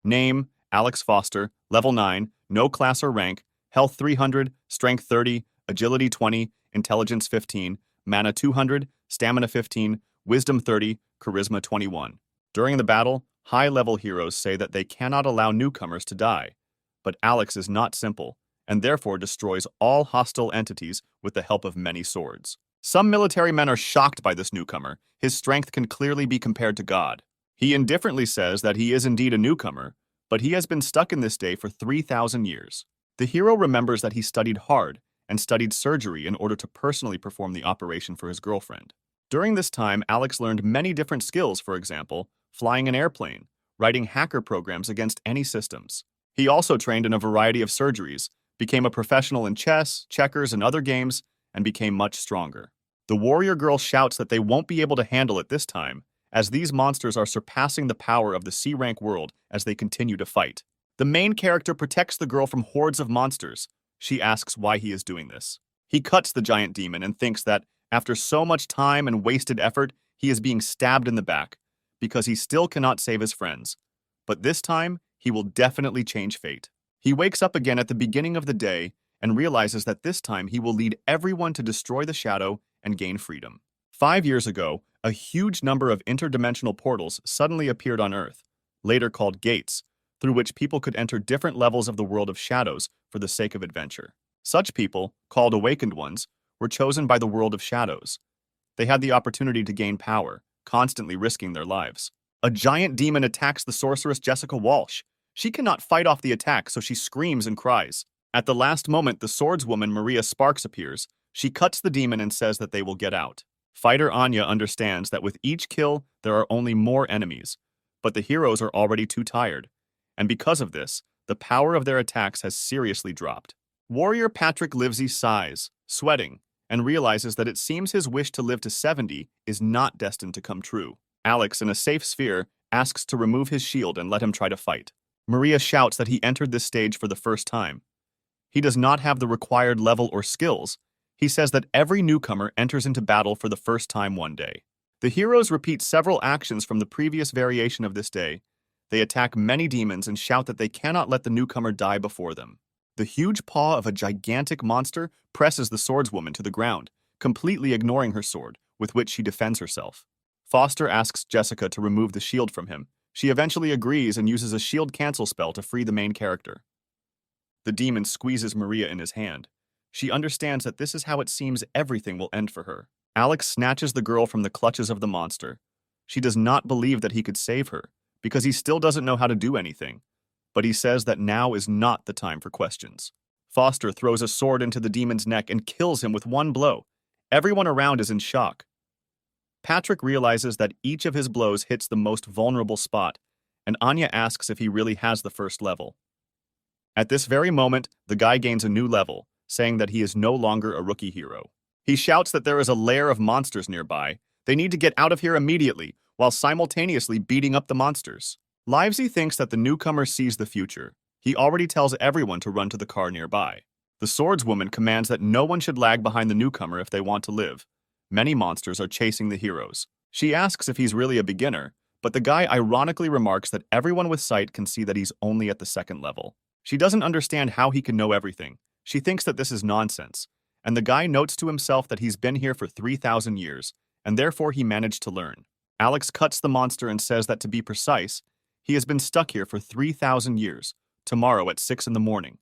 Name, Alex Foster, level 9, no class or rank, health 300, strength 30, agility 20, intelligence 15, mana 200, stamina 15, wisdom 30, charisma 21. During the battle, high-level heroes say that they cannot allow newcomers to die. But Alex is not simple, and therefore destroys all hostile entities with the help of many swords. Some military men are shocked by this newcomer. His strength can clearly be compared to God. He indifferently says that he is indeed a newcomer, but he has been stuck in this day for 3,000 years. The hero remembers that he studied hard and studied surgery in order to personally perform the operation for his girlfriend. During this time, Alex learned many different skills, for example, flying an airplane, writing hacker programs against any systems. He also trained in a variety of surgeries, became a professional in chess, checkers, and other games, and became much stronger. The warrior girl shouts that they won't be able to handle it this time, as these monsters are surpassing the power of the C-rank world as they continue to fight. The main character protects the girl from hordes of monsters. She asks why he is doing this. He cuts the giant demon and thinks that, after so much time and wasted effort, he is being stabbed in the back, because he still cannot save his friends. But this time, he will definitely change fate. He wakes up again at the beginning of the day and realizes that this time he will lead everyone to destroy the shadow and gain freedom. 5 years ago, a huge number of interdimensional portals suddenly appeared on Earth, later called gates, through which people could enter different levels of the world of shadows for the sake of adventure. Such people, called awakened ones, were chosen by the world of shadows. They had the opportunity to gain power, constantly risking their lives. A giant demon attacks the sorceress Jessica Walsh. She cannot fight off the attack, so she screams and cries. At the last moment, the swordswoman Maria Sparks appears. She cuts the demon and says that they will get out. Fighter Anya understands that with each kill, there are only more enemies, but the heroes are already too tired. And because of this, the power of their attacks has seriously dropped. Warrior Patrick Livesey sighs, sweating, and realizes that it seems his wish to live to 70 is not destined to come true. Alex, in a safe sphere, asks to remove his shield and let him try to fight. Maria shouts that he entered this stage for the first time. He does not have the required level or skills. He says that every newcomer enters into battle for the first time one day. The heroes repeat several actions from the previous variation of this day. They attack many demons and shout that they cannot let the newcomer die before them. The huge paw of a gigantic monster presses the swordswoman to the ground, completely ignoring her sword, with which she defends herself. Foster asks Jessica to remove the shield from him. She eventually agrees and uses a shield cancel spell to free the main character. The demon squeezes Maria in his hand. She understands that this is how it seems everything will end for her. Alex snatches the girl from the clutches of the monster. She does not believe that he could save her, because he still doesn't know how to do anything. But he says that now is not the time for questions. Foster throws a sword into the demon's neck and kills him with one blow. Everyone around is in shock. Patrick realizes that each of his blows hits the most vulnerable spot, and Anya asks if he really has the first level. At this very moment, the guy gains a new level, saying that he is no longer a rookie hero. He shouts that there is a lair of monsters nearby. They need to get out of here immediately, while simultaneously beating up the monsters. Livesey thinks that the newcomer sees the future. He already tells everyone to run to the car nearby. The swordswoman commands that no one should lag behind the newcomer if they want to live. Many monsters are chasing the heroes. She asks if he's really a beginner, but the guy ironically remarks that everyone with sight can see that he's only at the second level. She doesn't understand how he can know everything. She thinks that this is nonsense, and the guy notes to himself that he's been here for 3,000 years, and therefore he managed to learn. Alex cuts the monster and says that to be precise, he has been stuck here for 3,000 years, tomorrow at 6 in the morning.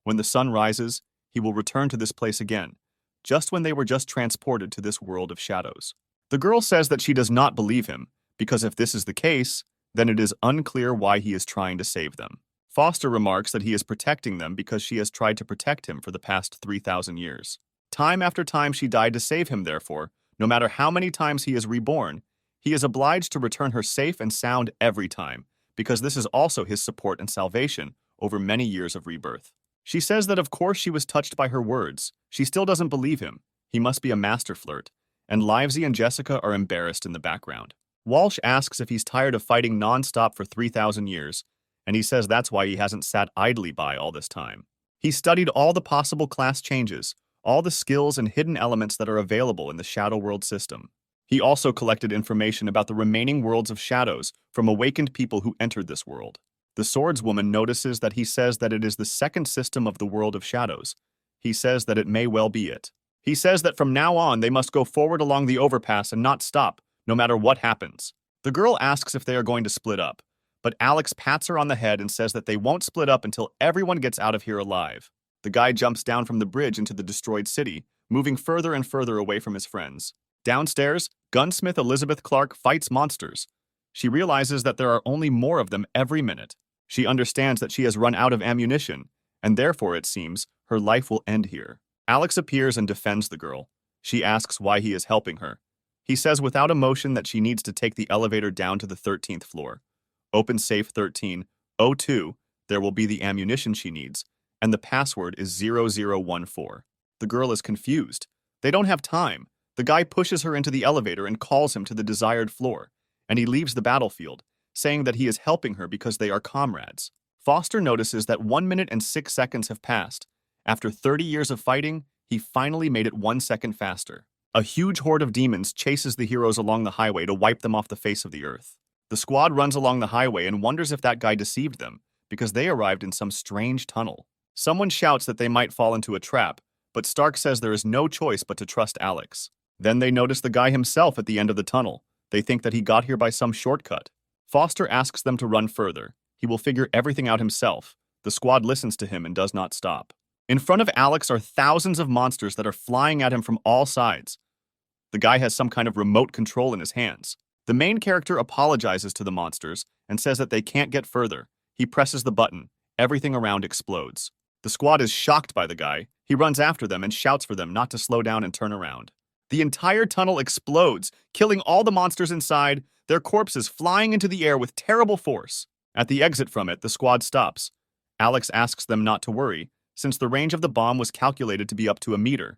When the sun rises, he will return to this place again, just when they were just transported to this world of shadows. The girl says that she does not believe him, because if this is the case, then it is unclear why he is trying to save them. Foster remarks that he is protecting them because she has tried to protect him for the past 3,000 years. Time after time she died to save him, therefore, no matter how many times he is reborn, he is obliged to return her safe and sound every time, because this is also his support and salvation over many years of rebirth. She says that of course she was touched by her words. She still doesn't believe him. He must be a master flirt. And Livesey and Jessica are embarrassed in the background. Walsh asks if he's tired of fighting non-stop for 3,000 years, and he says that's why he hasn't sat idly by all this time. He studied all the possible class changes, all the skills and hidden elements that are available in the Shadow World system. He also collected information about the remaining worlds of shadows from awakened people who entered this world. The swordswoman notices that he says that it is the second system of the world of shadows. He says that it may well be it. He says that from now on they must go forward along the overpass and not stop, no matter what happens. The girl asks if they are going to split up, but Alex pats her on the head and says that they won't split up until everyone gets out of here alive. The guy jumps down from the bridge into the destroyed city, moving further and further away from his friends. Downstairs, gunsmith Elizabeth Clark fights monsters. She realizes that there are only more of them every minute. She understands that she has run out of ammunition, and therefore, it seems, her life will end here. Alex appears and defends the girl. She asks why he is helping her. He says without emotion that she needs to take the elevator down to the 13th floor. Open safe 1302, there will be the ammunition she needs, and the password is 0014. The girl is confused. They don't have time. The guy pushes her into the elevator and calls him to the desired floor, and he leaves the battlefield, saying that he is helping her because they are comrades. Foster notices that 1 minute and 6 seconds have passed. After 30 years of fighting, he finally made it 1 second faster. A huge horde of demons chases the heroes along the highway to wipe them off the face of the earth. The squad runs along the highway and wonders if that guy deceived them, because they arrived in some strange tunnel. Someone shouts that they might fall into a trap, but Stark says there is no choice but to trust Alex. Then they notice the guy himself at the end of the tunnel. They think that he got here by some shortcut. Foster asks them to run further. He will figure everything out himself. The squad listens to him and does not stop. In front of Alex are thousands of monsters that are flying at him from all sides. The guy has some kind of remote control in his hands. The main character apologizes to the monsters and says that they can't get further. He presses the button. Everything around explodes. The squad is shocked by the guy. He runs after them and shouts for them not to slow down and turn around. The entire tunnel explodes, killing all the monsters inside, their corpses flying into the air with terrible force. At the exit from it, the squad stops. Alex asks them not to worry, since the range of the bomb was calculated to be up to a meter.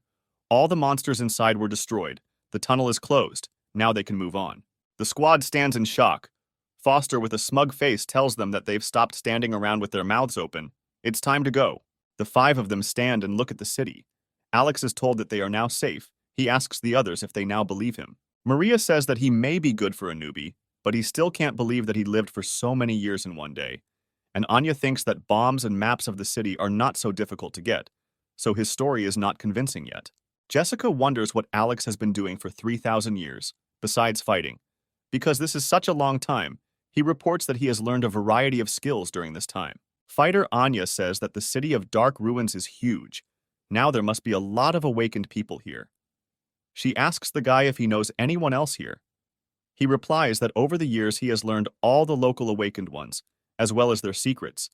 All the monsters inside were destroyed. The tunnel is closed. Now they can move on. The squad stands in shock. Foster, with a smug face, tells them that they've stopped standing around with their mouths open. It's time to go. The 5 of them stand and look at the city. Alex is told that they are now safe. He asks the others if they now believe him. Maria says that he may be good for a newbie, but he still can't believe that he lived for so many years in one day. And Anya thinks that bombs and maps of the city are not so difficult to get, so his story is not convincing yet. Jessica wonders what Alex has been doing for 3,000 years, besides fighting. Because this is such a long time, he reports that he has learned a variety of skills during this time. Fighter Anya says that the city of Dark Ruins is huge. Now there must be a lot of awakened people here. She asks the guy if he knows anyone else here. He replies that over the years he has learned all the local awakened ones, as well as their secrets,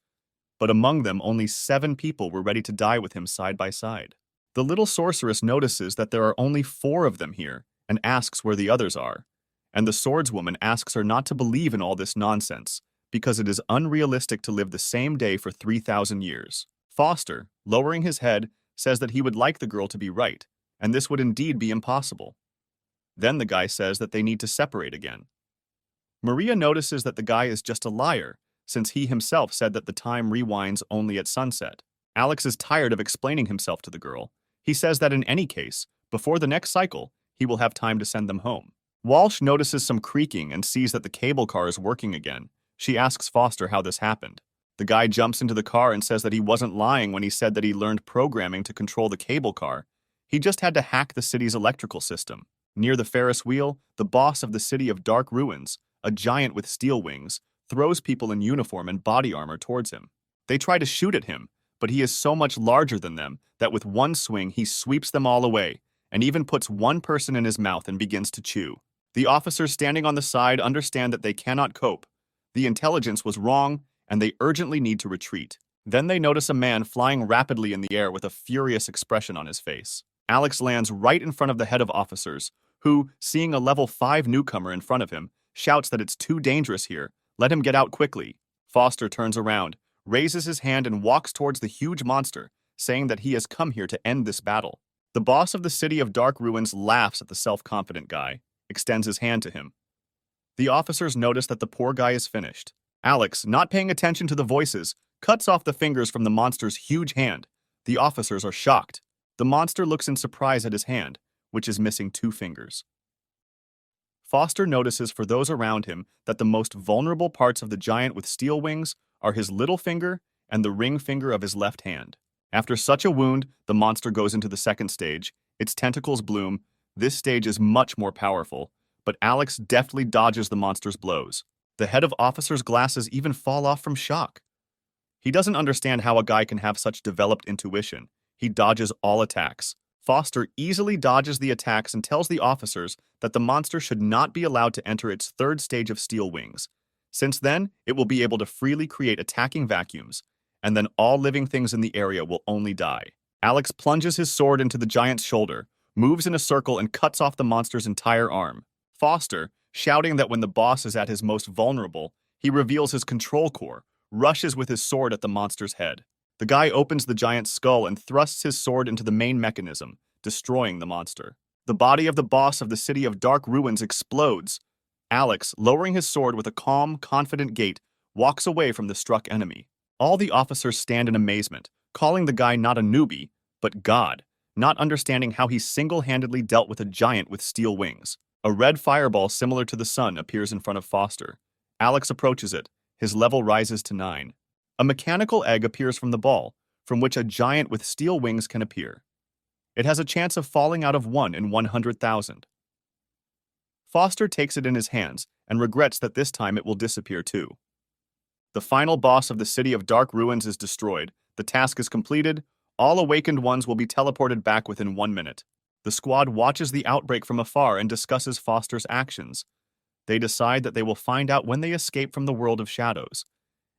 but among them only 7 people were ready to die with him side by side. The little sorceress notices that there are only 4 of them here and asks where the others are, and the swordswoman asks her not to believe in all this nonsense because it is unrealistic to live the same day for 3,000 years. Foster, lowering his head, says that he would like the girl to be right, and this would indeed be impossible. Then the guy says that they need to separate again. Maria notices that the guy is just a liar, since he himself said that the time rewinds only at sunset. Alex is tired of explaining himself to the girl. He says that in any case, before the next cycle, he will have time to send them home. Walsh notices some creaking and sees that the cable car is working again. She asks Foster how this happened. The guy jumps into the car and says that he wasn't lying when he said that he learned programming to control the cable car. He just had to hack the city's electrical system. Near the Ferris wheel, the boss of the city of Dark Ruins, a giant with steel wings, throws people in uniform and body armor towards him. They try to shoot at him, but he is so much larger than them that with one swing he sweeps them all away, and even puts one person in his mouth and begins to chew. The officers standing on the side understand that they cannot cope. The intelligence was wrong, and they urgently need to retreat. Then they notice a man flying rapidly in the air with a furious expression on his face. Alex lands right in front of the head of officers, who, seeing a level 5 newcomer in front of him, shouts that it's too dangerous here. Let him get out quickly. Foster turns around, raises his hand and walks towards the huge monster, saying that he has come here to end this battle. The boss of the city of Dark Ruins laughs at the self-confident guy, extends his hand to him. The officers notice that the poor guy is finished. Alex, not paying attention to the voices, cuts off the fingers from the monster's huge hand. The officers are shocked. The monster looks in surprise at his hand, which is missing 2 fingers. Foster notices for those around him that the most vulnerable parts of the giant with steel wings are his little finger and the ring finger of his left hand. After such a wound, the monster goes into the second stage. Its tentacles bloom. This stage is much more powerful, but Alex deftly dodges the monster's blows. The head of officer's glasses even fall off from shock. He doesn't understand how a guy can have such developed intuition. He dodges all attacks. Foster easily dodges the attacks and tells the officers that the monster should not be allowed to enter its third stage of steel wings. Since then, it will be able to freely create attacking vacuums, and then all living things in the area will only die. Alex plunges his sword into the giant's shoulder, moves in a circle, and cuts off the monster's entire arm. Foster, shouting that when the boss is at his most vulnerable, he reveals his control core, rushes with his sword at the monster's head. The guy opens the giant's skull and thrusts his sword into the main mechanism, destroying the monster. The body of the boss of the City of Dark Ruins explodes. Alex, lowering his sword with a calm, confident gait, walks away from the struck enemy. All the officers stand in amazement, calling the guy not a newbie, but God, not understanding how he single-handedly dealt with a giant with steel wings. A red fireball similar to the sun appears in front of Foster. Alex approaches it. His level rises to 9. A mechanical egg appears from the ball, from which a giant with steel wings can appear. It has a chance of falling out of 1 in 100,000. Foster takes it in his hands and regrets that this time it will disappear too. The final boss of the City of Dark Ruins is destroyed. The task is completed. All awakened ones will be teleported back within 1 minute. The squad watches the outbreak from afar and discusses Foster's actions. They decide that they will find out when they escape from the world of shadows,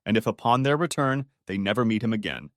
and if upon their return they never meet him again,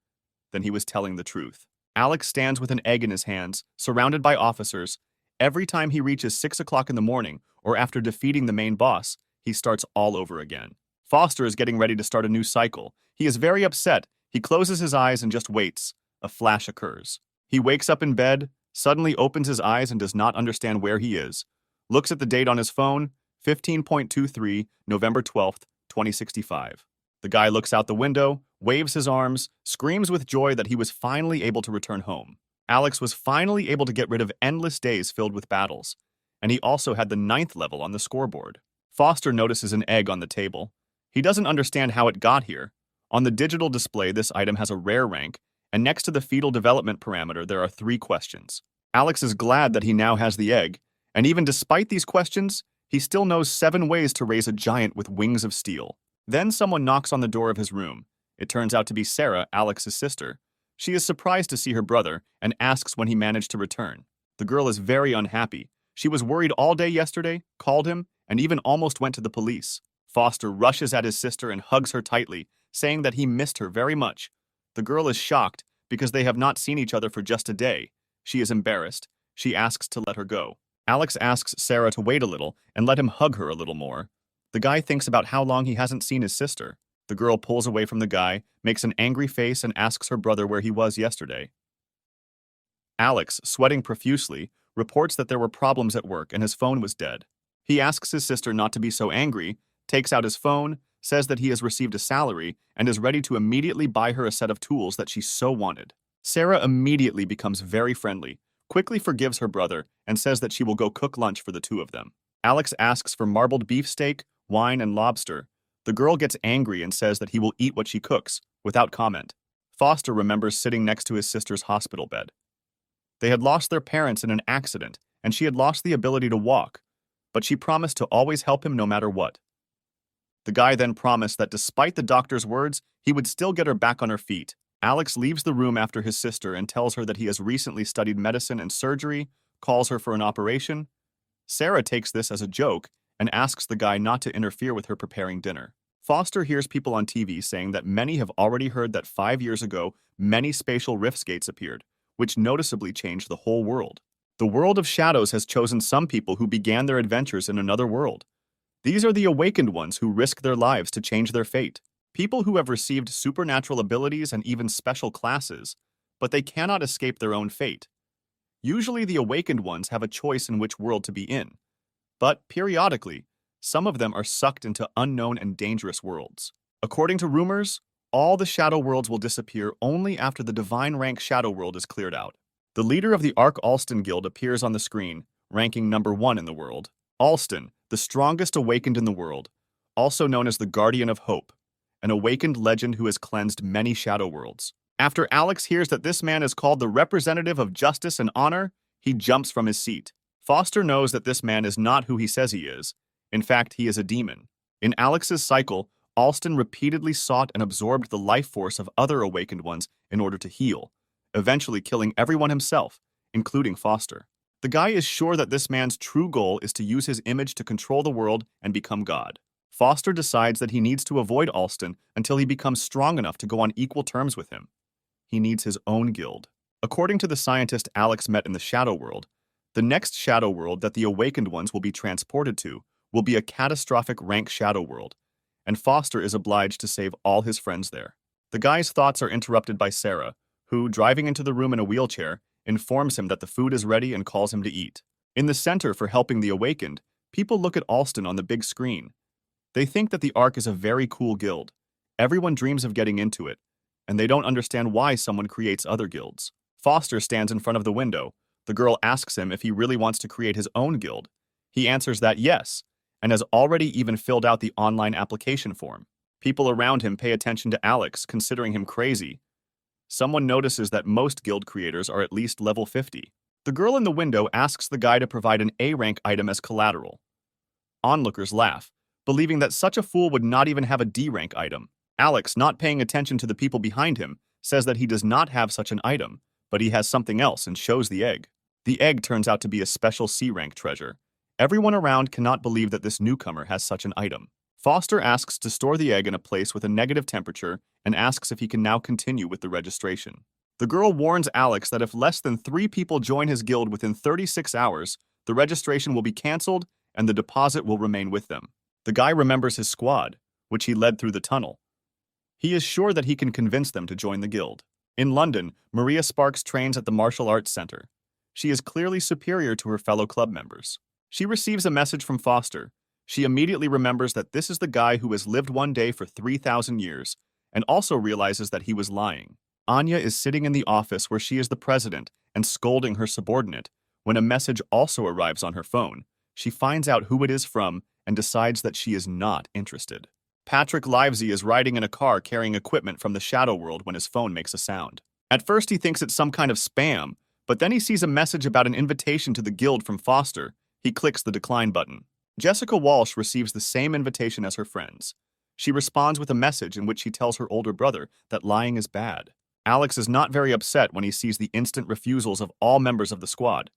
then he was telling the truth. Alex stands with an egg in his hands, surrounded by officers. Every time he reaches 6 o'clock in the morning, or after defeating the main boss, he starts all over again. Foster is getting ready to start a new cycle. He is very upset. He closes his eyes and just waits. A flash occurs. He wakes up in bed, suddenly opens his eyes and does not understand where he is. Looks at the date on his phone, 15.23, November 12th, 2065. The guy looks out the window, waves his arms, screams with joy that he was finally able to return home. Alex was finally able to get rid of endless days filled with battles, and he also had the 9th level on the scoreboard. Foster notices an egg on the table. He doesn't understand how it got here. On the digital display, this item has a rare rank, and next to the fetal development parameter, there are 3 questions. Alex is glad that he now has the egg, and even despite these questions, he still knows 7 ways to raise a giant with wings of steel. Then someone knocks on the door of his room. It turns out to be Sarah, Alex's sister. She is surprised to see her brother and asks when he managed to return. The girl is very unhappy. She was worried all day yesterday, called him, and even almost went to the police. Foster rushes at his sister and hugs her tightly, saying that he missed her very much. The girl is shocked because they have not seen each other for just a day. She is embarrassed. She asks to let her go. Alex asks Sarah to wait a little and let him hug her a little more. The guy thinks about how long he hasn't seen his sister. The girl pulls away from the guy, makes an angry face, and asks her brother where he was yesterday. Alex, sweating profusely, reports that there were problems at work and his phone was dead. He asks his sister not to be so angry, takes out his phone, says that he has received a salary, and is ready to immediately buy her a set of tools that she so wanted. Sarah immediately becomes very friendly, quickly forgives her brother, and says that she will go cook lunch for the two of them. Alex asks for marbled beefsteak, wine, and lobster. The girl gets angry and says that he will eat what she cooks, without comment. Foster remembers sitting next to his sister's hospital bed. They had lost their parents in an accident, and she had lost the ability to walk, but she promised to always help him no matter what. The guy then promised that despite the doctor's words, he would still get her back on her feet. Alex leaves the room after his sister and tells her that he has recently studied medicine and surgery, calls her for an operation. Sarah takes this as a joke and asks the guy not to interfere with her preparing dinner. Foster hears people on TV saying that many have already heard that 5 years ago, many spatial rift gates appeared, which noticeably changed the whole world. The world of shadows has chosen some people who began their adventures in another world. These are the awakened ones who risk their lives to change their fate. People who have received supernatural abilities and even special classes, but they cannot escape their own fate. Usually the awakened ones have a choice in which world to be in, but periodically, some of them are sucked into unknown and dangerous worlds. According to rumors, all the shadow worlds will disappear only after the divine rank shadow world is cleared out. The leader of the Ark Alston Guild appears on the screen, ranking number 1 in the world. Alston, the strongest awakened in the world, also known as the Guardian of Hope, an awakened legend who has cleansed many shadow worlds. After Alex hears that this man is called the representative of justice and honor, he jumps from his seat. Foster knows that this man is not who he says he is. In fact, he is a demon. In Alex's cycle, Alston repeatedly sought and absorbed the life force of other awakened ones in order to heal, eventually killing everyone himself, including Foster. The guy is sure that this man's true goal is to use his image to control the world and become God. Foster decides that he needs to avoid Alston until he becomes strong enough to go on equal terms with him. He needs his own guild. According to the scientist Alex met in the Shadow World, the next Shadow World that the awakened ones will be transported to will be a catastrophic rank Shadow World, and Foster is obliged to save all his friends there. The guy's thoughts are interrupted by Sarah, who, driving into the room in a wheelchair, informs him that the food is ready and calls him to eat. In the center for helping the awakened, people look at Alston on the big screen. They think that the Ark is a very cool guild. Everyone dreams of getting into it, and they don't understand why someone creates other guilds. Foster stands in front of the window. The girl asks him if he really wants to create his own guild. He answers that yes, and has already even filled out the online application form. People around him pay attention to Alex, considering him crazy. Someone notices that most guild creators are at least level 50. The girl in the window asks the guy to provide an A-rank item as collateral. Onlookers laugh, believing that such a fool would not even have a D-rank item. Alex, not paying attention to the people behind him, says that he does not have such an item, but he has something else and shows the egg. The egg turns out to be a special C-rank treasure. Everyone around cannot believe that this newcomer has such an item. Foster asks to store the egg in a place with a negative temperature and asks if he can now continue with the registration. The girl warns Alex that if less than 3 people join his guild within 36 hours, the registration will be cancelled and the deposit will remain with them. The guy remembers his squad, which he led through the tunnel. He is sure that he can convince them to join the guild. In London, Maria Sparks trains at the Martial Arts Center. She is clearly superior to her fellow club members. She receives a message from Foster. She immediately remembers that this is the guy who has lived one day for 3,000 years, and also realizes that he was lying. Anya is sitting in the office where she is the president and scolding her subordinate when a message also arrives on her phone. She finds out who it is from and decides that she is not interested. Patrick Livesey is riding in a car carrying equipment from the Shadow World when his phone makes a sound. At first he thinks it's some kind of spam, but then he sees a message about an invitation to the guild from Foster. He clicks the decline button. Jessica Walsh receives the same invitation as her friends. She responds with a message in which she tells her older brother that lying is bad. Alex is not very upset when he sees the instant refusals of all members of the squad.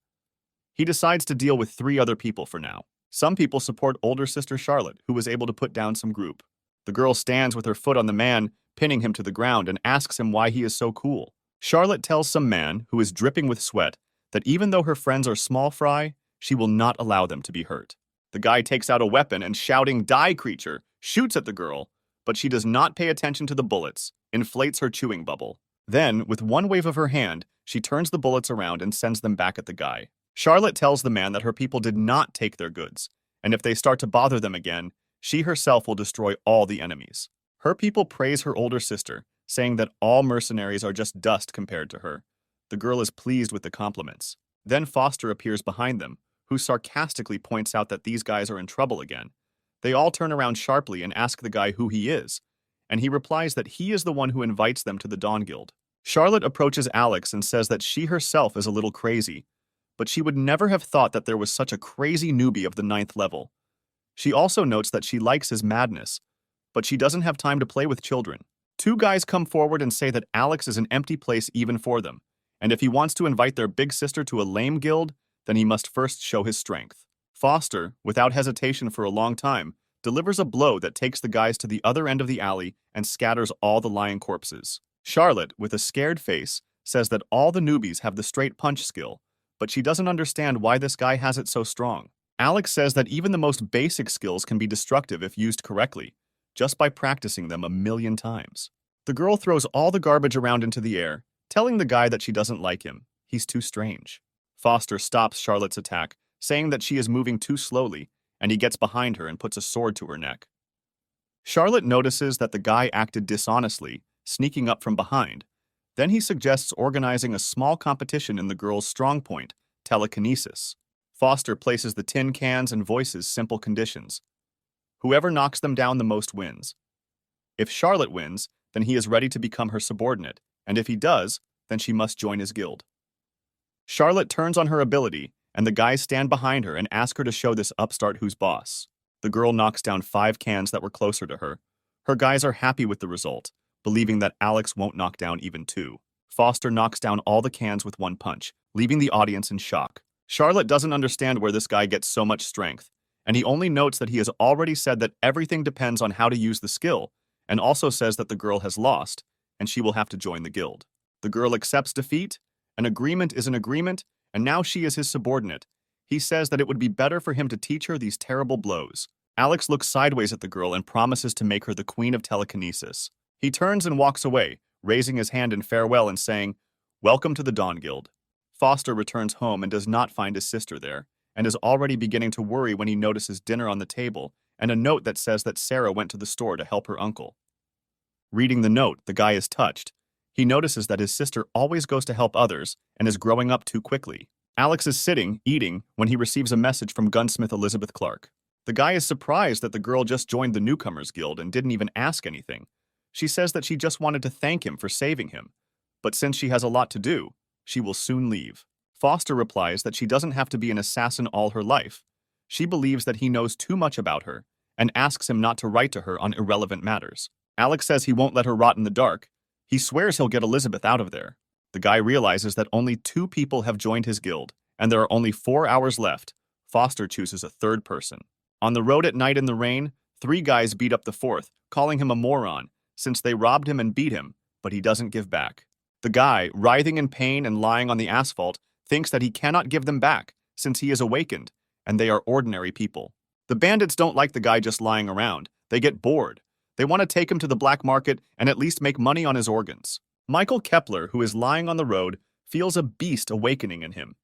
He decides to deal with 3 other people for now. Some people support older sister Charlotte, who was able to put down some group. The girl stands with her foot on the man, pinning him to the ground, and asks him why he is so cool. Charlotte tells some man, who is dripping with sweat, that even though her friends are small fry, she will not allow them to be hurt. The guy takes out a weapon and, shouting, "Die, creature!" shoots at the girl, but she does not pay attention to the bullets, inflates her chewing bubble. Then, with one wave of her hand, she turns the bullets around and sends them back at the guy. Charlotte tells the man that her people did not take their goods, and if they start to bother them again, she herself will destroy all the enemies. Her people praise her older sister, saying that all mercenaries are just dust compared to her. The girl is pleased with the compliments. Then Foster appears behind them, who sarcastically points out that these guys are in trouble again. They all turn around sharply and ask the guy who he is, and he replies that he is the one who invites them to the Dawn Guild. Charlotte approaches Alex and says that she herself is a little crazy, but she would never have thought that there was such a crazy newbie of the 9th level. She also notes that she likes his madness, but she doesn't have time to play with children. 2 guys come forward and say that Alex is an empty place even for them, and if he wants to invite their big sister to a lame guild, then he must first show his strength. Foster, without hesitation for a long time, delivers a blow that takes the guys to the other end of the alley and scatters all the lying corpses. Charlotte, with a scared face, says that all the newbies have the straight punch skill, but she doesn't understand why this guy has it so strong. Alex says that even the most basic skills can be destructive if used correctly, just by practicing them 1,000,000 times. The girl throws all the garbage around into the air, telling the guy that she doesn't like him. He's too strange. Foster stops Charlotte's attack, saying that she is moving too slowly, and he gets behind her and puts a sword to her neck. Charlotte notices that the guy acted dishonestly, sneaking up from behind. Then he suggests organizing a small competition in the girl's strong point, telekinesis. Foster places the tin cans and voices simple conditions. Whoever knocks them down the most wins. If Charlotte wins, then he is ready to become her subordinate, and if he does, then she must join his guild. Charlotte turns on her ability, and the guys stand behind her and ask her to show this upstart who's boss. The girl knocks down 5 cans that were closer to her. Her guys are happy with the result, believing that Alex won't knock down even 2. Foster knocks down all the cans with 1 punch, leaving the audience in shock. Charlotte doesn't understand where this guy gets so much strength, and he only notes that he has already said that everything depends on how to use the skill, and also says that the girl has lost, and she will have to join the guild. The girl accepts defeat. An agreement is an agreement, and now she is his subordinate. He says that it would be better for him to teach her these terrible blows. Alex looks sideways at the girl and promises to make her the queen of telekinesis. He turns and walks away, raising his hand in farewell and saying, "Welcome to the Dawn Guild." Foster returns home and does not find his sister there, and is already beginning to worry when he notices dinner on the table and a note that says that Sarah went to the store to help her uncle. Reading the note, the guy is touched. He notices that his sister always goes to help others and is growing up too quickly. Alex is sitting, eating, when he receives a message from gunsmith Elizabeth Clark. The guy is surprised that the girl just joined the Newcomers Guild and didn't even ask anything. She says that she just wanted to thank him for saving him, but since she has a lot to do, she will soon leave. Foster replies that she doesn't have to be an assassin all her life. She believes that he knows too much about her and asks him not to write to her on irrelevant matters. Alex says he won't let her rot in the dark. He swears he'll get Elizabeth out of there. The guy realizes that only 2 people have joined his guild, and there are only 4 hours left. Foster chooses a 3rd person. On the road at night in the rain, 3 guys beat up the 4th, calling him a moron, since they robbed him and beat him, but he doesn't give back. The guy, writhing in pain and lying on the asphalt, thinks that he cannot give them back, since he is awakened, and they are ordinary people. The bandits don't like the guy just lying around. They get bored. They want to take him to the black market and at least make money on his organs. Michael Kepler, who is lying on the road, feels a beast awakening in him.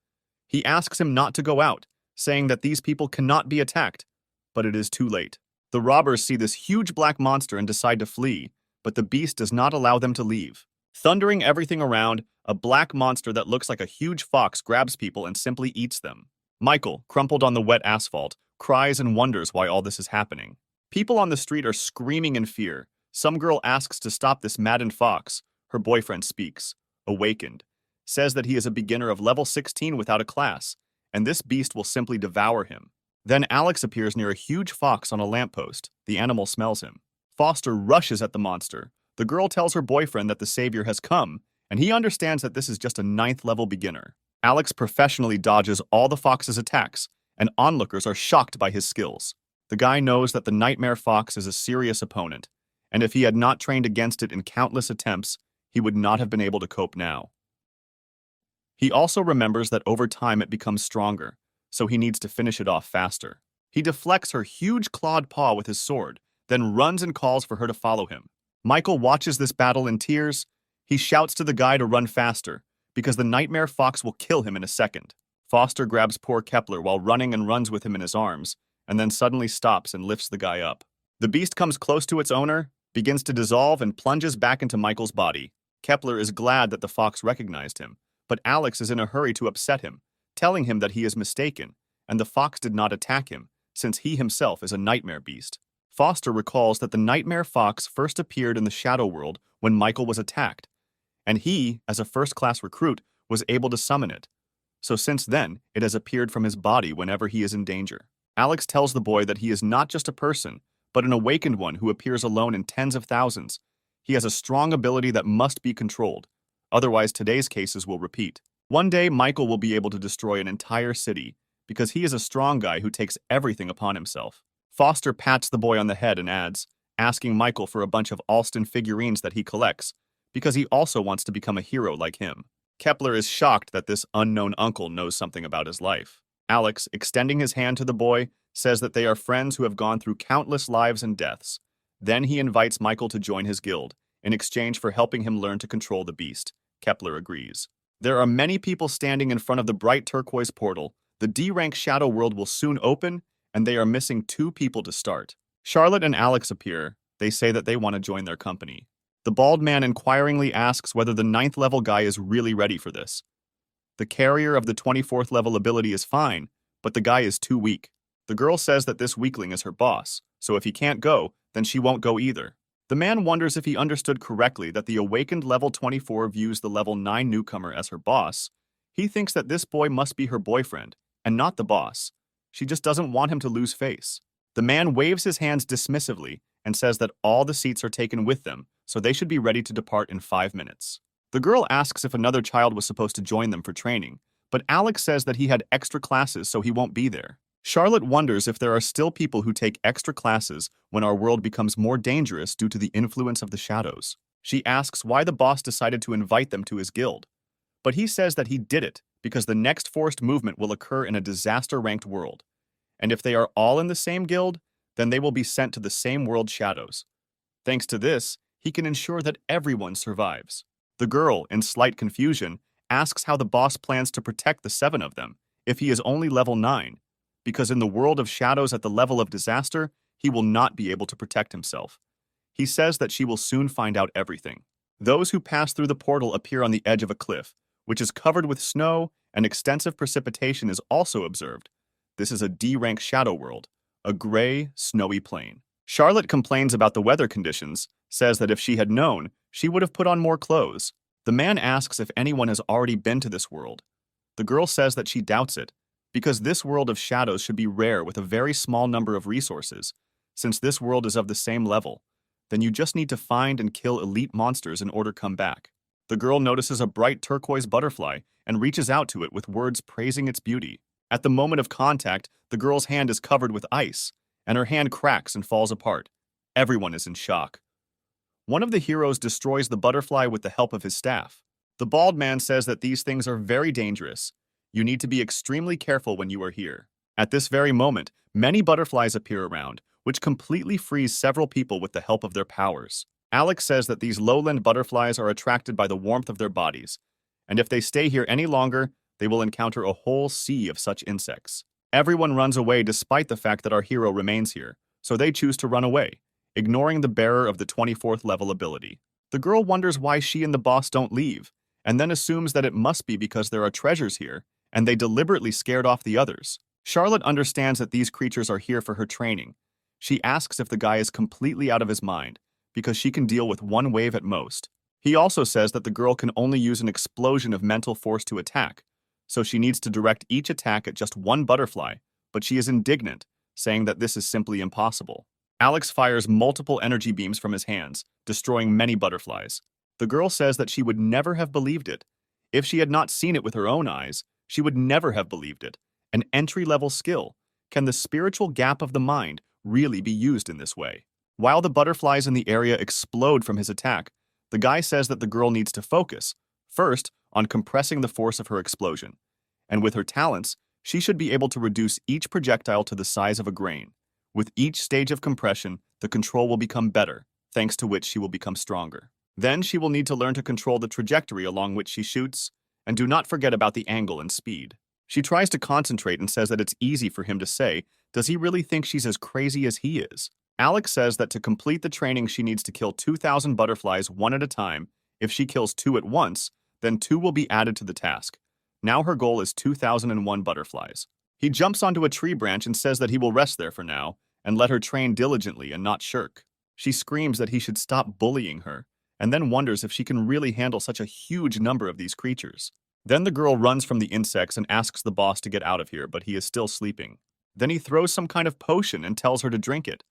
He asks him not to go out, saying that these people cannot be attacked, but it is too late. The robbers see this huge black monster and decide to flee, but the beast does not allow them to leave. Thundering everything around, a black monster that looks like a huge fox grabs people and simply eats them. Michael, crumpled on the wet asphalt, cries and wonders why all this is happening. People on the street are screaming in fear. Some girl asks to stop this maddened fox. Her boyfriend speaks, awakened, says that he is a beginner of level 16 without a class, and this beast will simply devour him. Then Alex appears near a huge fox on a lamppost. The animal smells him. Foster rushes at the monster. The girl tells her boyfriend that the savior has come, and he understands that this is just a 9th level beginner. Alex professionally dodges all the fox's attacks, and onlookers are shocked by his skills. The guy knows that the Nightmare Fox is a serious opponent, and if he had not trained against it in countless attempts, he would not have been able to cope now. He also remembers that over time it becomes stronger, so he needs to finish it off faster. He deflects her huge clawed paw with his sword, then runs and calls for her to follow him. Michael watches this battle in tears. He shouts to the guy to run faster, because the Nightmare Fox will kill him in a second. Foster grabs poor Kepler while running and runs with him in his arms, and then suddenly stops and lifts the guy up. The beast comes close to its owner, begins to dissolve, and plunges back into Michael's body. Kepler is glad that the fox recognized him, but Alex is in a hurry to upset him, telling him that he is mistaken, and the fox did not attack him, since he himself is a nightmare beast. Foster recalls that the Nightmare Fox first appeared in the Shadow World when Michael was attacked, and he, as a first-class recruit, was able to summon it. So since then, it has appeared from his body whenever he is in danger. Alex tells the boy that he is not just a person, but an awakened one who appears alone in tens of thousands. He has a strong ability that must be controlled, otherwise today's cases will repeat. One day, Michael will be able to destroy an entire city, because he is a strong guy who takes everything upon himself. Foster pats the boy on the head and adds, asking Michael for a bunch of Alston figurines that he collects, because he also wants to become a hero like him. Kepler is shocked that this unknown uncle knows something about his life. Alex, extending his hand to the boy, says that they are friends who have gone through countless lives and deaths. Then he invites Michael to join his guild, in exchange for helping him learn to control the beast. Kepler agrees. There are many people standing in front of the bright turquoise portal. The D-rank Shadow World will soon open, and they are missing 2 people to start. Charlotte and Alex appear. They say that they want to join their company. The bald man inquiringly asks whether the 9th level guy is really ready for this. The carrier of the 24th level ability is fine, but the guy is too weak. The girl says that this weakling is her boss, so if he can't go, then she won't go either. The man wonders if he understood correctly that the awakened level 24 views the level 9 newcomer as her boss. He thinks that this boy must be her boyfriend, and not the boss. She just doesn't want him to lose face. The man waves his hands dismissively and says that all the seats are taken with them, so they should be ready to depart in 5 minutes. The girl asks if another child was supposed to join them for training, but Alex says that he had extra classes so he won't be there. Charlotte wonders if there are still people who take extra classes when our world becomes more dangerous due to the influence of the shadows. She asks why the boss decided to invite them to his guild, but he says that he did it because the next forced movement will occur in a disaster-ranked world, and if they are all in the same guild, then they will be sent to the same world shadows. Thanks to this, he can ensure that everyone survives. The girl, in slight confusion, asks how the boss plans to protect the 7 of them if he is only level 9, because in the world of shadows at the level of disaster, he will not be able to protect himself. He says that she will soon find out everything. Those who pass through the portal appear on the edge of a cliff, which is covered with snow, and extensive precipitation is also observed. This is a D-rank shadow world, a gray, snowy plain. Charlotte complains about the weather conditions, says that if she had known, she would have put on more clothes. The man asks if anyone has already been to this world. The girl says that she doubts it, because this world of shadows should be rare with a very small number of resources. Since this world is of the same level, then you just need to find and kill elite monsters in order to come back. The girl notices a bright turquoise butterfly and reaches out to it with words praising its beauty. At the moment of contact, the girl's hand is covered with ice, and her hand cracks and falls apart. Everyone is in shock. One of the heroes destroys the butterfly with the help of his staff. The bald man says that these things are very dangerous. You need to be extremely careful when you are here. At this very moment, many butterflies appear around, which completely freeze several people with the help of their powers. Alex says that these lowland butterflies are attracted by the warmth of their bodies, and if they stay here any longer, they will encounter a whole sea of such insects. Everyone runs away despite the fact that our hero remains here, so they choose to run away, ignoring the bearer of the 24th level ability. The girl wonders why she and the boss don't leave, and then assumes that it must be because there are treasures here, and they deliberately scared off the others. Charlotte understands that these creatures are here for her training. She asks if the guy is completely out of his mind, because she can deal with one wave at most. He also says that the girl can only use an explosion of mental force to attack, so she needs to direct each attack at just one butterfly, but she is indignant, saying that this is simply impossible. Alex fires multiple energy beams from his hands, destroying many butterflies. The girl says that she would never have believed it. If she had not seen it with her own eyes, she would never have believed it. An entry-level skill. Can the spiritual gap of the mind really be used in this way? While the butterflies in the area explode from his attack, the guy says that the girl needs to focus, first, on compressing the force of her explosion. And with her talents, she should be able to reduce each projectile to the size of a grain. With each stage of compression, the control will become better, thanks to which she will become stronger. Then she will need to learn to control the trajectory along which she shoots, and do not forget about the angle and speed. She tries to concentrate and says that it's easy for him to say, does he really think she's as crazy as he is? Alex says that to complete the training she needs to kill 2,000 butterflies one at a time. If she kills 2 at once, then 2 will be added to the task. Now her goal is 2,001 butterflies. He jumps onto a tree branch and says that he will rest there for now, and let her train diligently and not shirk. She screams that he should stop bullying her, and then wonders if she can really handle such a huge number of these creatures. Then the girl runs from the insects and asks the boss to get out of here, but he is still sleeping. Then he throws some kind of potion and tells her to drink it.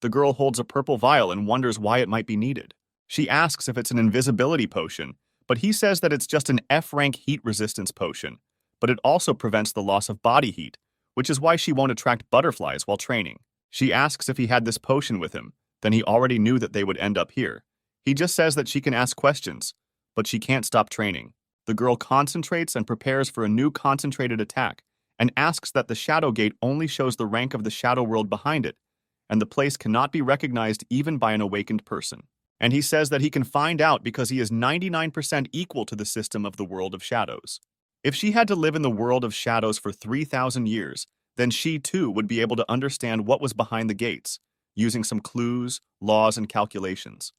The girl holds a purple vial and wonders why it might be needed. She asks if it's an invisibility potion, but he says that it's just an F-rank heat resistance potion, but it also prevents the loss of body heat, which is why she won't attract butterflies while training. She asks if he had this potion with him, then he already knew that they would end up here. He just says that she can ask questions, but she can't stop training. The girl concentrates and prepares for a new concentrated attack, and asks that the Shadow Gate only shows the rank of the Shadow World behind it, and the place cannot be recognized even by an awakened person. And he says that he can find out because he is 99% equal to the system of the world of shadows. If she had to live in the world of shadows for 3,000 years, then she too would be able to understand what was behind the gates, using some clues, laws, and calculations.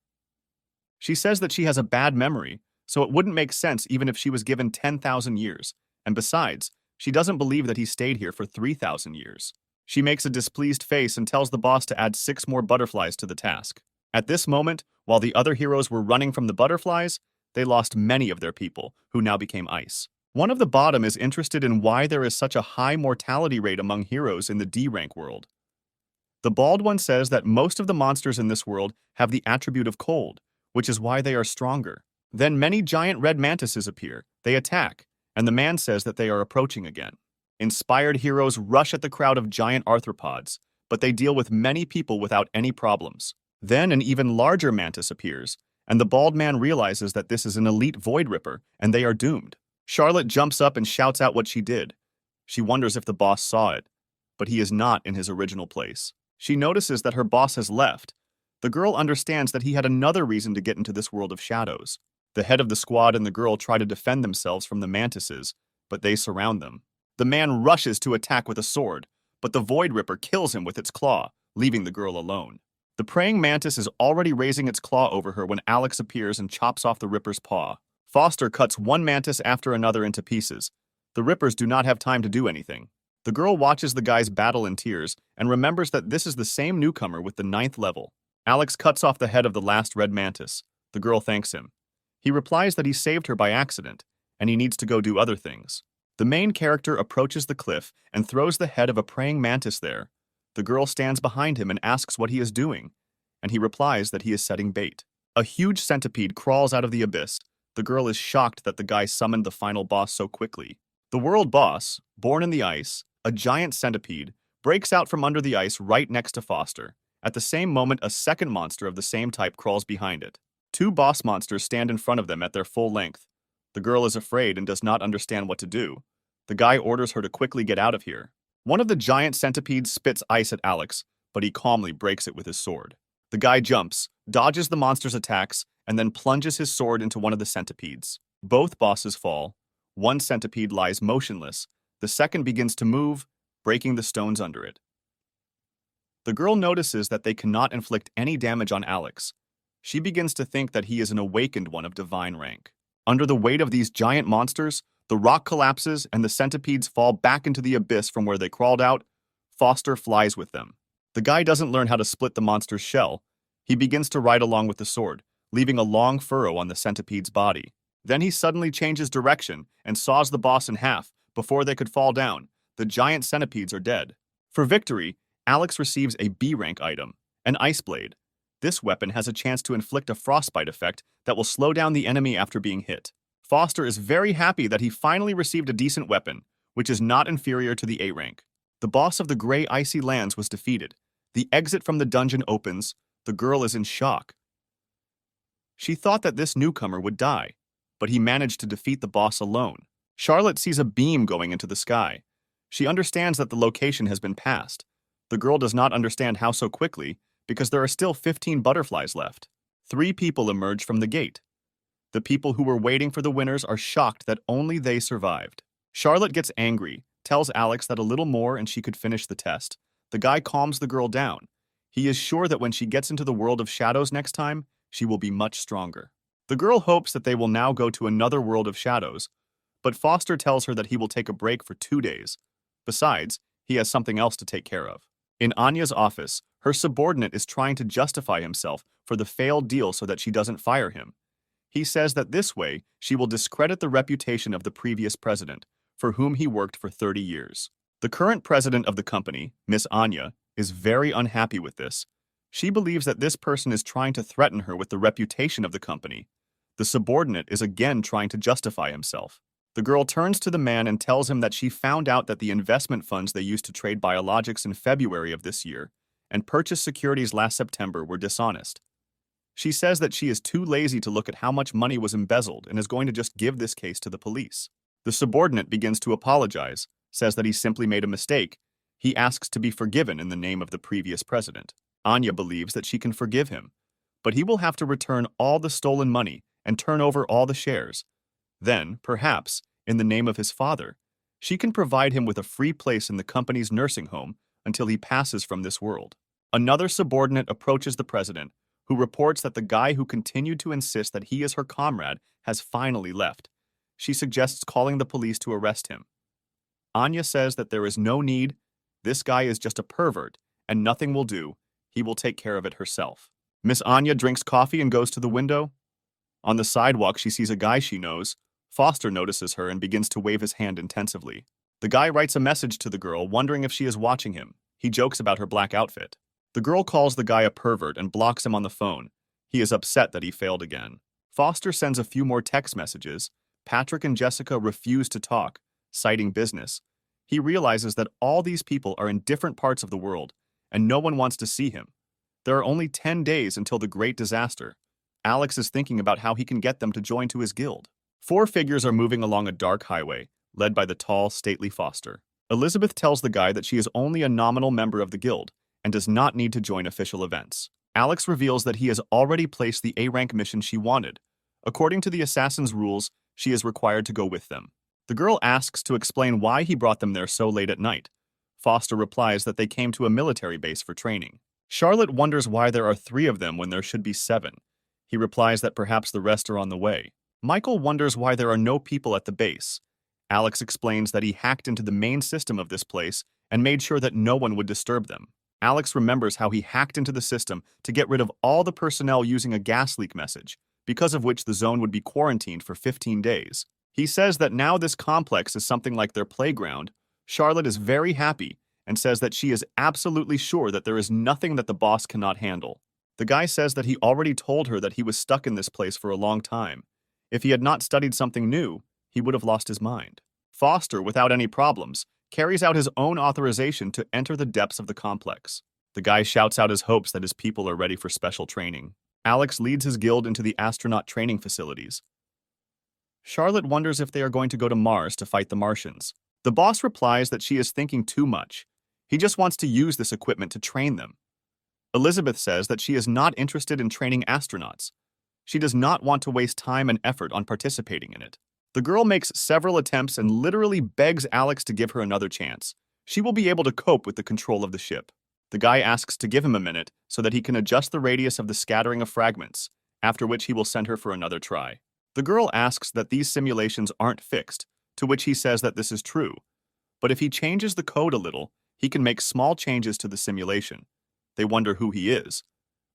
She says that she has a bad memory, so it wouldn't make sense even if she was given 10,000 years, and besides, she doesn't believe that he stayed here for 3,000 years. She makes a displeased face and tells the boss to add 6 more butterflies to the task. At this moment, while the other heroes were running from the butterflies, they lost many of their people, who now became ice. One of the bottom is interested in why there is such a high mortality rate among heroes in the D rank world. The bald one says that most of the monsters in this world have the attribute of cold, which is why they are stronger. Then many giant red mantises appear, they attack, and the man says that they are approaching again. Inspired heroes rush at the crowd of giant arthropods, but they deal with many people without any problems. Then an even larger mantis appears, and the bald man realizes that this is an elite void ripper, and they are doomed. Charlotte jumps up and shouts out what she did. She wonders if the boss saw it, but he is not in his original place. She notices that her boss has left. The girl understands that he had another reason to get into this world of shadows. The head of the squad and the girl try to defend themselves from the mantises, but they surround them. The man rushes to attack with a sword, but the Void Ripper kills him with its claw, leaving the girl alone. The praying mantis is already raising its claw over her when Alex appears and chops off the Ripper's paw. Foster cuts one mantis after another into pieces. The Rippers do not have time to do anything. The girl watches the guys battle in tears and remembers that this is the same newcomer with the 9th level. Alex cuts off the head of the last red mantis. The girl thanks him. He replies that he saved her by accident, and he needs to go do other things. The main character approaches the cliff and throws the head of a praying mantis there. The girl stands behind him and asks what he is doing, and he replies that he is setting bait. A huge centipede crawls out of the abyss. The girl is shocked that the guy summoned the final boss so quickly. The world boss, born in the ice, a giant centipede, breaks out from under the ice right next to Foster. At the same moment, a second monster of the same type crawls behind it. Two boss monsters stand in front of them at their full length. The girl is afraid and does not understand what to do. The guy orders her to quickly get out of here. One of the giant centipedes spits ice at Alex, but he calmly breaks it with his sword. The guy jumps, dodges the monster's attacks, and then plunges his sword into one of the centipedes. Both bosses fall. One centipede lies motionless. The second begins to move, breaking the stones under it. The girl notices that they cannot inflict any damage on Alex. She begins to think that he is an awakened one of divine rank. Under the weight of these giant monsters, the rock collapses and the centipedes fall back into the abyss from where they crawled out. Foster flies with them. The guy doesn't learn how to split the monster's shell. He begins to ride along with the sword, leaving a long furrow on the centipede's body. Then he suddenly changes direction and saws the boss in half before they could fall down. The giant centipedes are dead. For victory, Alex receives a B rank item, an ice blade. This weapon has a chance to inflict a frostbite effect that will slow down the enemy after being hit. Foster is very happy that he finally received a decent weapon, which is not inferior to the A rank. The boss of the Gray Icy Lands was defeated. The exit from the dungeon opens. The girl is in shock. She thought that this newcomer would die, but he managed to defeat the boss alone. Charlotte sees a beam going into the sky. She understands that the location has been passed. The girl does not understand how so quickly, because there are still 15 butterflies left. 3 people emerge from the gate. The people who were waiting for the winners are shocked that only they survived. Charlotte gets angry, tells Alex that a little more and she could finish the test. The guy calms the girl down. He is sure that when she gets into the world of shadows next time, she will be much stronger. The girl hopes that they will now go to another world of shadows, but Foster tells her that he will take a break for 2 days. Besides, he has something else to take care of. In Anya's office, her subordinate is trying to justify himself for the failed deal so that she doesn't fire him. He says that this way, she will discredit the reputation of the previous president, for whom he worked for 30 years. The current president of the company, Miss Anya, is very unhappy with this. She believes that this person is trying to threaten her with the reputation of the company. The subordinate is again trying to justify himself. The girl turns to the man and tells him that she found out that the investment funds they used to trade biologics in February of this year and purchase securities last September were dishonest. She says that she is too lazy to look at how much money was embezzled and is going to just give this case to the police. The subordinate begins to apologize, says that he simply made a mistake. He asks to be forgiven in the name of the previous president. Anya believes that she can forgive him, but he will have to return all the stolen money and turn over all the shares. Then, perhaps, in the name of his father, she can provide him with a free place in the company's nursing home until he passes from this world. Another subordinate approaches the president, who reports that the guy who continued to insist that he is her comrade has finally left. She suggests calling the police to arrest him. Anya says that there is no need. This guy is just a pervert, and nothing will do. He will take care of it herself. Miss Anya drinks coffee and goes to the window. On the sidewalk, she sees a guy she knows. Foster notices her and begins to wave his hand intensively. The guy writes a message to the girl, wondering if she is watching him. He jokes about her black outfit. The girl calls the guy a pervert and blocks him on the phone. He is upset that he failed again. Foster sends a few more text messages. Patrick and Jessica refuse to talk, citing business. He realizes that all these people are in different parts of the world, and no one wants to see him. There are only 10 days until the great disaster. Alex is thinking about how he can get them to join to his guild. 4 figures are moving along a dark highway, led by the tall, stately Foster. Elizabeth tells the guy that she is only a nominal member of the guild and does not need to join official events. Alex reveals that he has already placed the A-rank mission she wanted. According to the assassin's rules, she is required to go with them. The girl asks to explain why he brought them there so late at night. Foster replies that they came to a military base for training. Charlotte wonders why there are 3 of them when there should be 7. He replies that perhaps the rest are on the way. Michael wonders why there are no people at the base. Alex explains that he hacked into the main system of this place and made sure that no one would disturb them. Alex remembers how he hacked into the system to get rid of all the personnel using a gas leak message, because of which the zone would be quarantined for 15 days. He says that now this complex is something like their playground. Charlotte is very happy and says that she is absolutely sure that there is nothing that the boss cannot handle. The guy says that he already told her that he was stuck in this place for a long time. If he had not studied something new, he would have lost his mind. Foster, without any problems, carries out his own authorization to enter the depths of the complex. The guy shouts out his hopes that his people are ready for special training. Alex leads his guild into the astronaut training facilities. Charlotte wonders if they are going to go to Mars to fight the Martians. The boss replies that she is thinking too much. He just wants to use this equipment to train them. Elizabeth says that she is not interested in training astronauts. She does not want to waste time and effort on participating in it. The girl makes several attempts and literally begs Alex to give her another chance. She will be able to cope with the control of the ship. The guy asks to give him a minute so that he can adjust the radius of the scattering of fragments, after which he will send her for another try. The girl asks that these simulations aren't fixed, to which he says that this is true. But if he changes the code a little, he can make small changes to the simulation. They wonder who he is.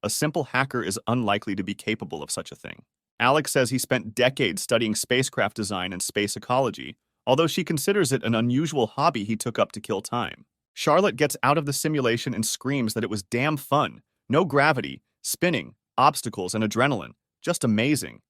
A simple hacker is unlikely to be capable of such a thing. Alex says he spent decades studying spacecraft design and space ecology, although she considers it an unusual hobby he took up to kill time. Charlotte gets out of the simulation and screams that it was damn fun. No gravity, spinning, obstacles, and adrenaline. Just amazing.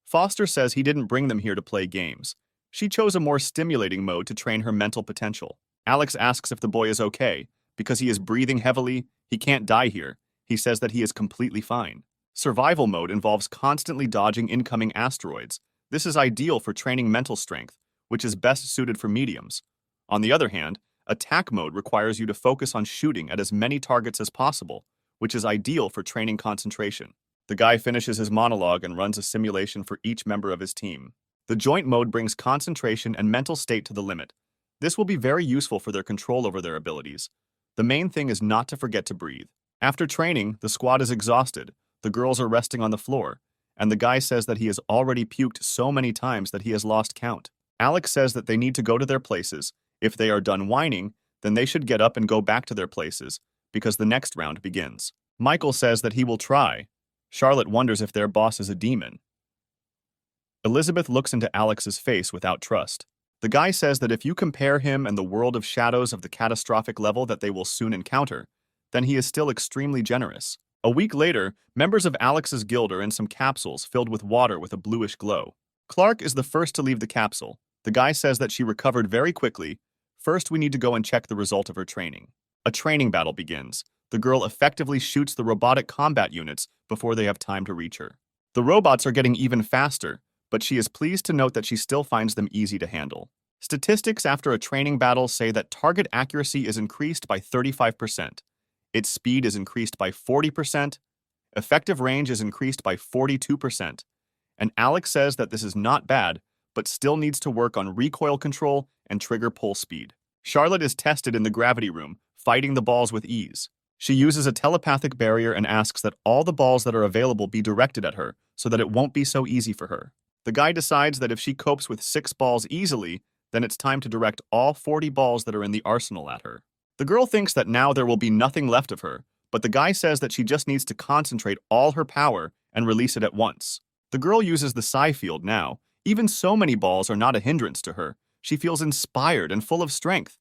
Foster says he didn't bring them here to play games. She chose a more stimulating mode to train her mental potential. Alex asks if the boy is okay. Because he is breathing heavily, he can't die here. He says that he is completely fine. Survival mode involves constantly dodging incoming asteroids. This is ideal for training mental strength, which is best suited for mediums. On the other hand, attack mode requires you to focus on shooting at as many targets as possible, which is ideal for training concentration. The guy finishes his monologue and runs a simulation for each member of his team. The joint mode brings concentration and mental state to the limit. This will be very useful for their control over their abilities. The main thing is not to forget to breathe. After training, the squad is exhausted. The girls are resting on the floor, and the guy says that he has already puked so many times that he has lost count. Alex says that they need to go to their places. If they are done whining, then they should get up and go back to their places, because the next round begins. Michael says that he will try. Charlotte wonders if their boss is a demon. Elizabeth looks into Alex's face without trust. The guy says that if you compare him and the world of shadows of the catastrophic level that they will soon encounter, then he is still extremely generous. A week later, members of Alex's guild are in some capsules filled with water with a bluish glow. Clark is the first to leave the capsule. The guy says that she recovered very quickly. First, we need to go and check the result of her training. A training battle begins. The girl effectively shoots the robotic combat units before they have time to reach her. The robots are getting even faster, but she is pleased to note that she still finds them easy to handle. Statistics after a training battle say that target accuracy is increased by 35%. Its speed is increased by 40%. Effective range is increased by 42%. And Alex says that this is not bad, but still needs to work on recoil control and trigger pull speed. Charlotte is tested in the gravity room, fighting the balls with ease. She uses a telepathic barrier and asks that all the balls that are available be directed at her so that it won't be so easy for her. The guy decides that if she copes with 6 balls easily, then it's time to direct all 40 balls that are in the arsenal at her. The girl thinks that now there will be nothing left of her, but the guy says that she just needs to concentrate all her power and release it at once. The girl uses the psi field now. Even so many balls are not a hindrance to her. She feels inspired and full of strength.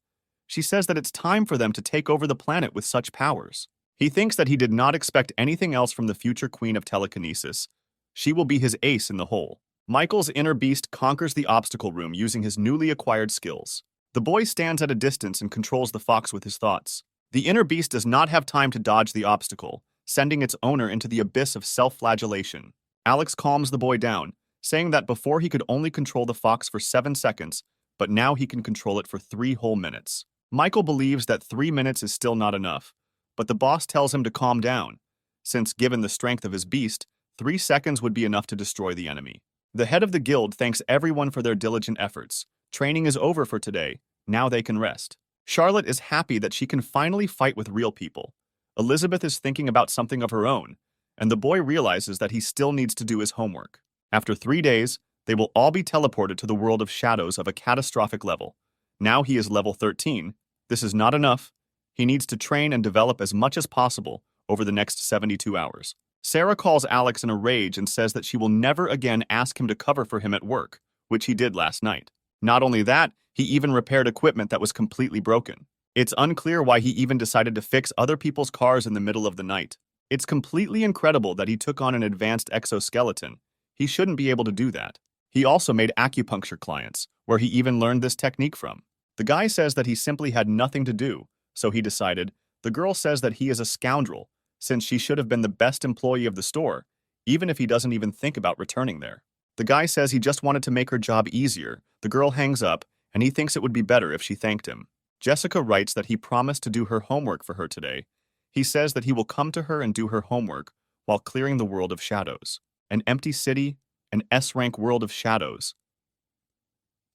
She says that it's time for them to take over the planet with such powers. He thinks that he did not expect anything else from the future queen of telekinesis. She will be his ace in the hole. Michael's inner beast conquers the obstacle room using his newly acquired skills. The boy stands at a distance and controls the fox with his thoughts. The inner beast does not have time to dodge the obstacle, sending its owner into the abyss of self-flagellation. Alex calms the boy down, saying that before he could only control the fox for 7 seconds, but now he can control it for 3 whole minutes. Michael believes that 3 minutes is still not enough, but the boss tells him to calm down, since given the strength of his beast, 3 seconds would be enough to destroy the enemy. The head of the guild thanks everyone for their diligent efforts. Training is over for today. Now they can rest. Charlotte is happy that she can finally fight with real people. Elizabeth is thinking about something of her own, and the boy realizes that he still needs to do his homework. After 3 days, they will all be teleported to the world of shadows of a catastrophic level. Now he is level 13. This is not enough. He needs to train and develop as much as possible over the next 72 hours. Sarah calls Alex in a rage and says that she will never again ask him to cover for him at work, which he did last night. Not only that, he even repaired equipment that was completely broken. It's unclear why he even decided to fix other people's cars in the middle of the night. It's completely incredible that he took on an advanced exoskeleton. He shouldn't be able to do that. He also made acupuncture clients, where he even learned this technique from. The guy says that he simply had nothing to do, so he decided. The girl says that he is a scoundrel, since she should have been the best employee of the store, even if he doesn't even think about returning there. The guy says he just wanted to make her job easier. The girl hangs up, and he thinks it would be better if she thanked him. Jessica writes that he promised to do her homework for her today. He says that he will come to her and do her homework while clearing the world of shadows. An empty city, an S-rank world of shadows.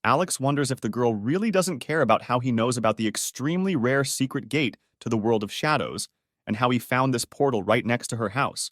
Alex wonders if the girl really doesn't care about how he knows about the extremely rare secret gate to the world of shadows and how he found this portal right next to her house.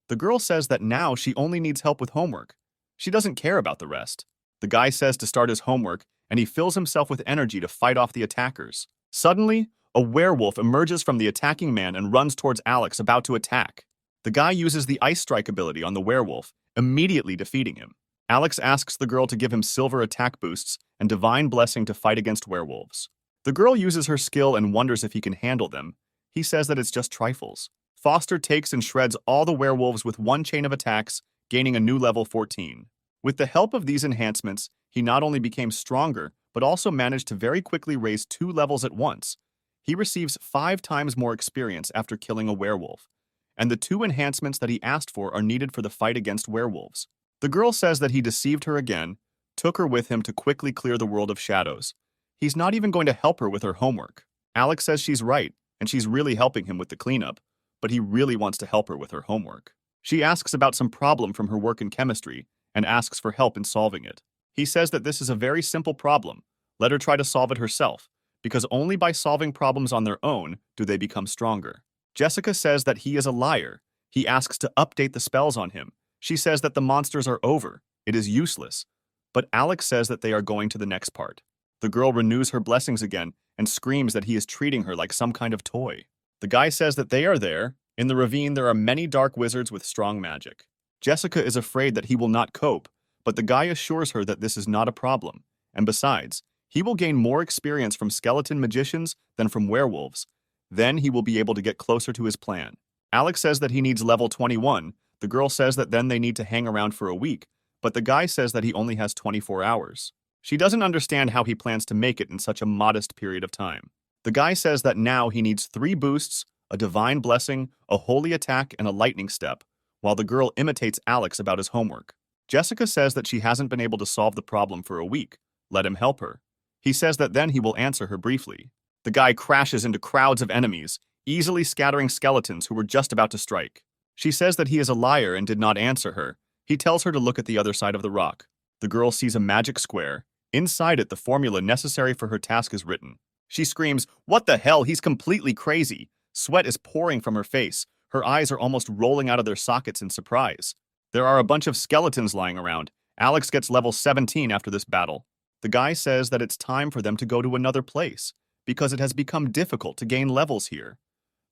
The girl says that now she only needs help with homework. She doesn't care about the rest. The guy says to start his homework, and he fills himself with energy to fight off the attackers. Suddenly, a werewolf emerges from the attacking man and runs towards Alex, about to attack. The guy uses the Ice Strike ability on the werewolf, immediately defeating him. Alex asks the girl to give him silver attack boosts and divine blessing to fight against werewolves. The girl uses her skill and wonders if he can handle them. He says that it's just trifles. Foster takes and shreds all the werewolves with one chain of attacks, gaining a new level 14. With the help of these enhancements, he not only became stronger, but also managed to very quickly raise 2 levels at once. He receives 5 times more experience after killing a werewolf, and the 2 enhancements that he asked for are needed for the fight against werewolves. The girl says that he deceived her again, took her with him to quickly clear the world of shadows. He's not even going to help her with her homework. Alex says she's right, and she's really helping him with the cleanup, but he really wants to help her with her homework. She asks about some problem from her work in chemistry, and asks for help in solving it. He says that this is a very simple problem. Let her try to solve it herself, because only by solving problems on their own do they become stronger. Jessica says that he is a liar. He asks to update the spells on him. She says that the monsters are over. It is useless. But Alex says that they are going to the next part. The girl renews her blessings again and screams that he is treating her like some kind of toy. The guy says that they are there. In the ravine, there are many dark wizards with strong magic. Jessica is afraid that he will not cope, but the guy assures her that this is not a problem. And besides, he will gain more experience from skeleton magicians than from werewolves. Then he will be able to get closer to his plan. Alex says that he needs level 21. The girl says that then they need to hang around for a week, but the guy says that he only has 24 hours. She doesn't understand how he plans to make it in such a modest period of time. The guy says that now he needs 3 boosts, a divine blessing, a holy attack, and a lightning step, while the girl imitates Alex about his homework. Jessica says that she hasn't been able to solve the problem for a week. Let him help her. He says that then he will answer her briefly. The guy crashes into crowds of enemies, easily scattering skeletons who were just about to strike. She says that he is a liar and did not answer her. He tells her to look at the other side of the rock. The girl sees a magic square. Inside it, the formula necessary for her task is written. She screams, "What the hell? He's completely crazy." Sweat is pouring from her face. Her eyes are almost rolling out of their sockets in surprise. There are a bunch of skeletons lying around. Alex gets level 17 after this battle. The guy says that it's time for them to go to another place, because it has become difficult to gain levels here.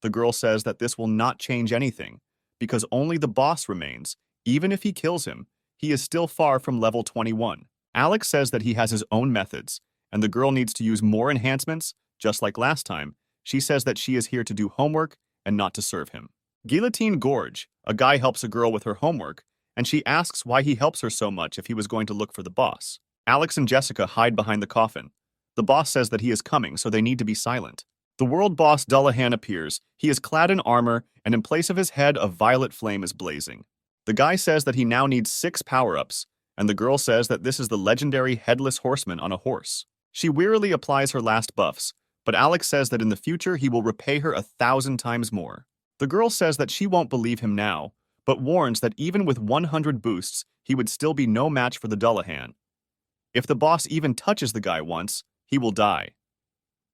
The girl says that this will not change anything, because only the boss remains. Even if he kills him, he is still far from level 21. Alex says that he has his own methods, and the girl needs to use more enhancements, just like last time. She says that she is here to do homework and not to serve him. Guillotine Gorge, a guy helps a girl with her homework, and she asks why he helps her so much if he was going to look for the boss. Alex and Jessica hide behind the coffin. The boss says that he is coming, so they need to be silent. The world boss Dullahan appears. He is clad in armor, and in place of his head, a violet flame is blazing. The guy says that he now needs 6 power-ups, and the girl says that this is the legendary Headless Horseman on a horse. She wearily applies her last buffs, but Alex says that in the future he will repay her 1,000 times more. The girl says that she won't believe him now, but warns that even with 100 boosts, he would still be no match for the Dullahan. If the boss even touches the guy once, he will die.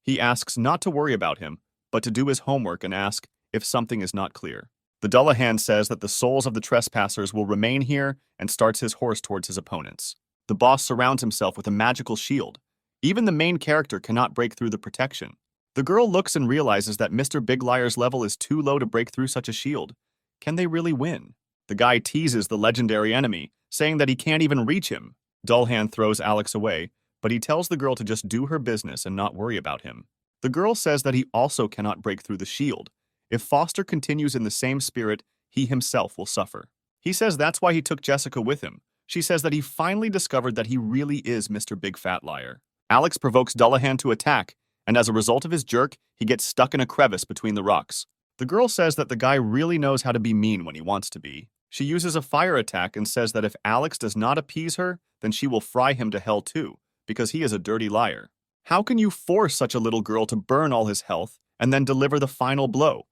He asks not to worry about him, but to do his homework and ask if something is not clear. The Dullahan says that the souls of the trespassers will remain here and starts his horse towards his opponents. The boss surrounds himself with a magical shield. Even the main character cannot break through the protection. The girl looks and realizes that Mr. Big Liar's level is too low to break through such a shield. Can they really win? The guy teases the legendary enemy, saying that he can't even reach him. Dullahan throws Alex away, but he tells the girl to just do her business and not worry about him. The girl says that he also cannot break through the shield. If Foster continues in the same spirit, he himself will suffer. He says that's why he took Jessica with him. She says that he finally discovered that he really is Mr. Big Fat Liar. Alex provokes Dullahan to attack, and as a result of his jerk, he gets stuck in a crevice between the rocks. The girl says that the guy really knows how to be mean when he wants to be. She uses a fire attack and says that if Alex does not appease her, then she will fry him to hell too, because he is a dirty liar. How can you force such a little girl to burn all his health and then deliver the final blow?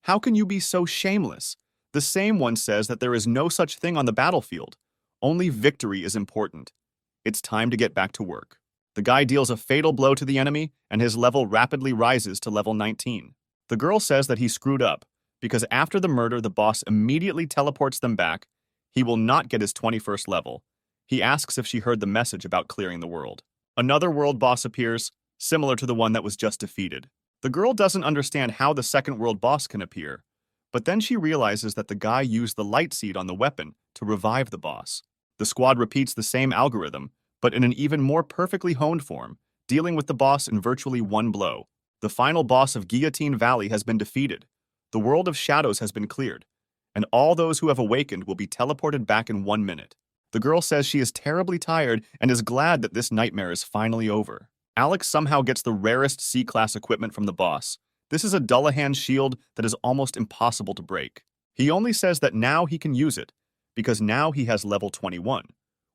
How can you be so shameless? The same one says that there is no such thing on the battlefield. Only victory is important. It's time to get back to work. The guy deals a fatal blow to the enemy, and his level rapidly rises to level 19. The girl says that he screwed up, because after the murder, the boss immediately teleports them back. He will not get his 21st level. He asks if she heard the message about clearing the world. Another world boss appears, similar to the one that was just defeated. The girl doesn't understand how the second world boss can appear, but then she realizes that the guy used the light seed on the weapon to revive the boss. The squad repeats the same algorithm, but in an even more perfectly honed form, dealing with the boss in virtually one blow. The final boss of Guillotine Valley has been defeated. The world of shadows has been cleared, and all those who have awakened will be teleported back in 1 minute. The girl says she is terribly tired and is glad that this nightmare is finally over. Alex somehow gets the rarest C-class equipment from the boss. This is a Dullahan shield that is almost impossible to break. He only says that now he can use it, because now he has level 21.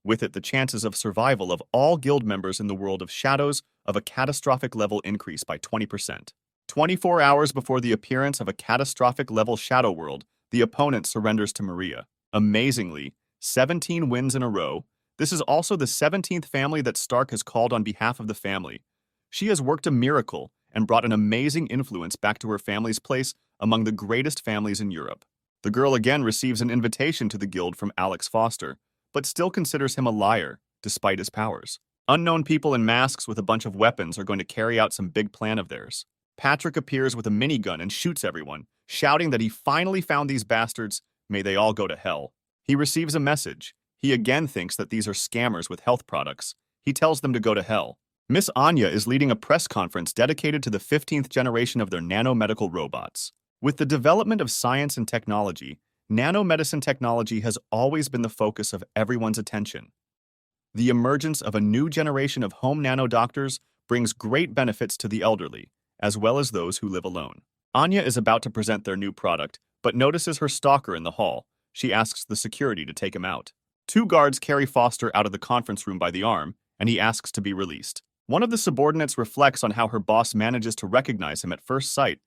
With it, the chances of survival of all guild members in the world of shadows of a catastrophic level increase by 20%. 24 hours before the appearance of a catastrophic level shadow world, the opponent surrenders to Maria. Amazingly, 17 wins in a row. This is also the 17th family that Stark has called on behalf of the family. She has worked a miracle and brought an amazing influence back to her family's place among the greatest families in Europe. The girl again receives an invitation to the guild from Alex Foster, but still considers him a liar, despite his powers. Unknown people in masks with a bunch of weapons are going to carry out some big plan of theirs. Patrick appears with a minigun and shoots everyone, shouting that he finally found these bastards. May they all go to hell. He receives a message. He again thinks that these are scammers with health products. He tells them to go to hell. Miss Anya is leading a press conference dedicated to the 15th generation of their nanomedical robots. With the development of science and technology, nanomedicine technology has always been the focus of everyone's attention. The emergence of a new generation of home nanodoctors brings great benefits to the elderly, as well as those who live alone. Anya is about to present their new product, but notices her stalker in the hall. She asks the security to take him out. 2 guards carry Foster out of the conference room by the arm, and he asks to be released. One of the subordinates reflects on how her boss manages to recognize him at first sight,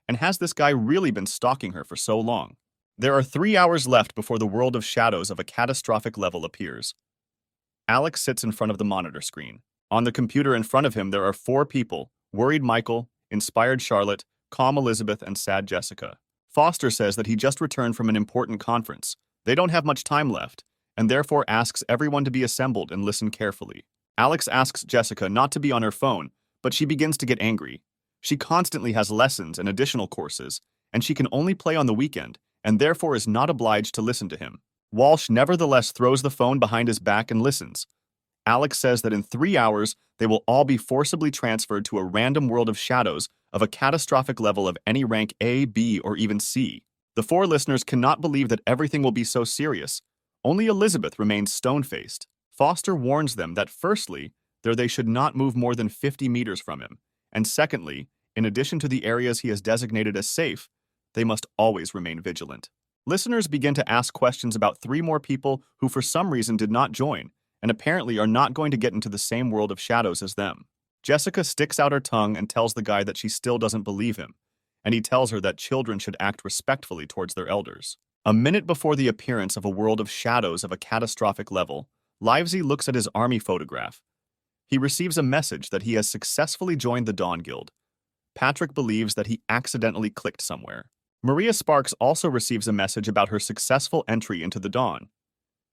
and has this guy really been stalking her for so long? There are 3 hours left before the world of shadows of a catastrophic level appears. Alex sits in front of the monitor screen. On the computer in front of him there are 4 people: worried Michael, inspired Charlotte, calm Elizabeth, and sad Jessica. Foster says that he just returned from an important conference. They don't have much time left, and therefore asks everyone to be assembled and listen carefully. Alex asks Jessica not to be on her phone, but she begins to get angry. She constantly has lessons and additional courses, and she can only play on the weekend, and therefore is not obliged to listen to him. Walsh nevertheless throws the phone behind his back and listens. Alex says that in 3 hours, they will all be forcibly transferred to a random world of shadows of a catastrophic level of any rank A, B, or even C. The 4 listeners cannot believe that everything will be so serious. Only Elizabeth remains stone-faced. Foster warns them that firstly, they should not move more than 50 meters from him, and secondly, in addition to the areas he has designated as safe, they must always remain vigilant. Listeners begin to ask questions about 3 more people who for some reason did not join, and apparently are not going to get into the same world of shadows as them. Jessica sticks out her tongue and tells the guy that she still doesn't believe him, and he tells her that children should act respectfully towards their elders. A minute before the appearance of a world of shadows of a catastrophic level, Livesey looks at his army photograph. He receives a message that he has successfully joined the Dawn Guild. Patrick believes that he accidentally clicked somewhere. Maria Sparks also receives a message about her successful entry into the Dawn.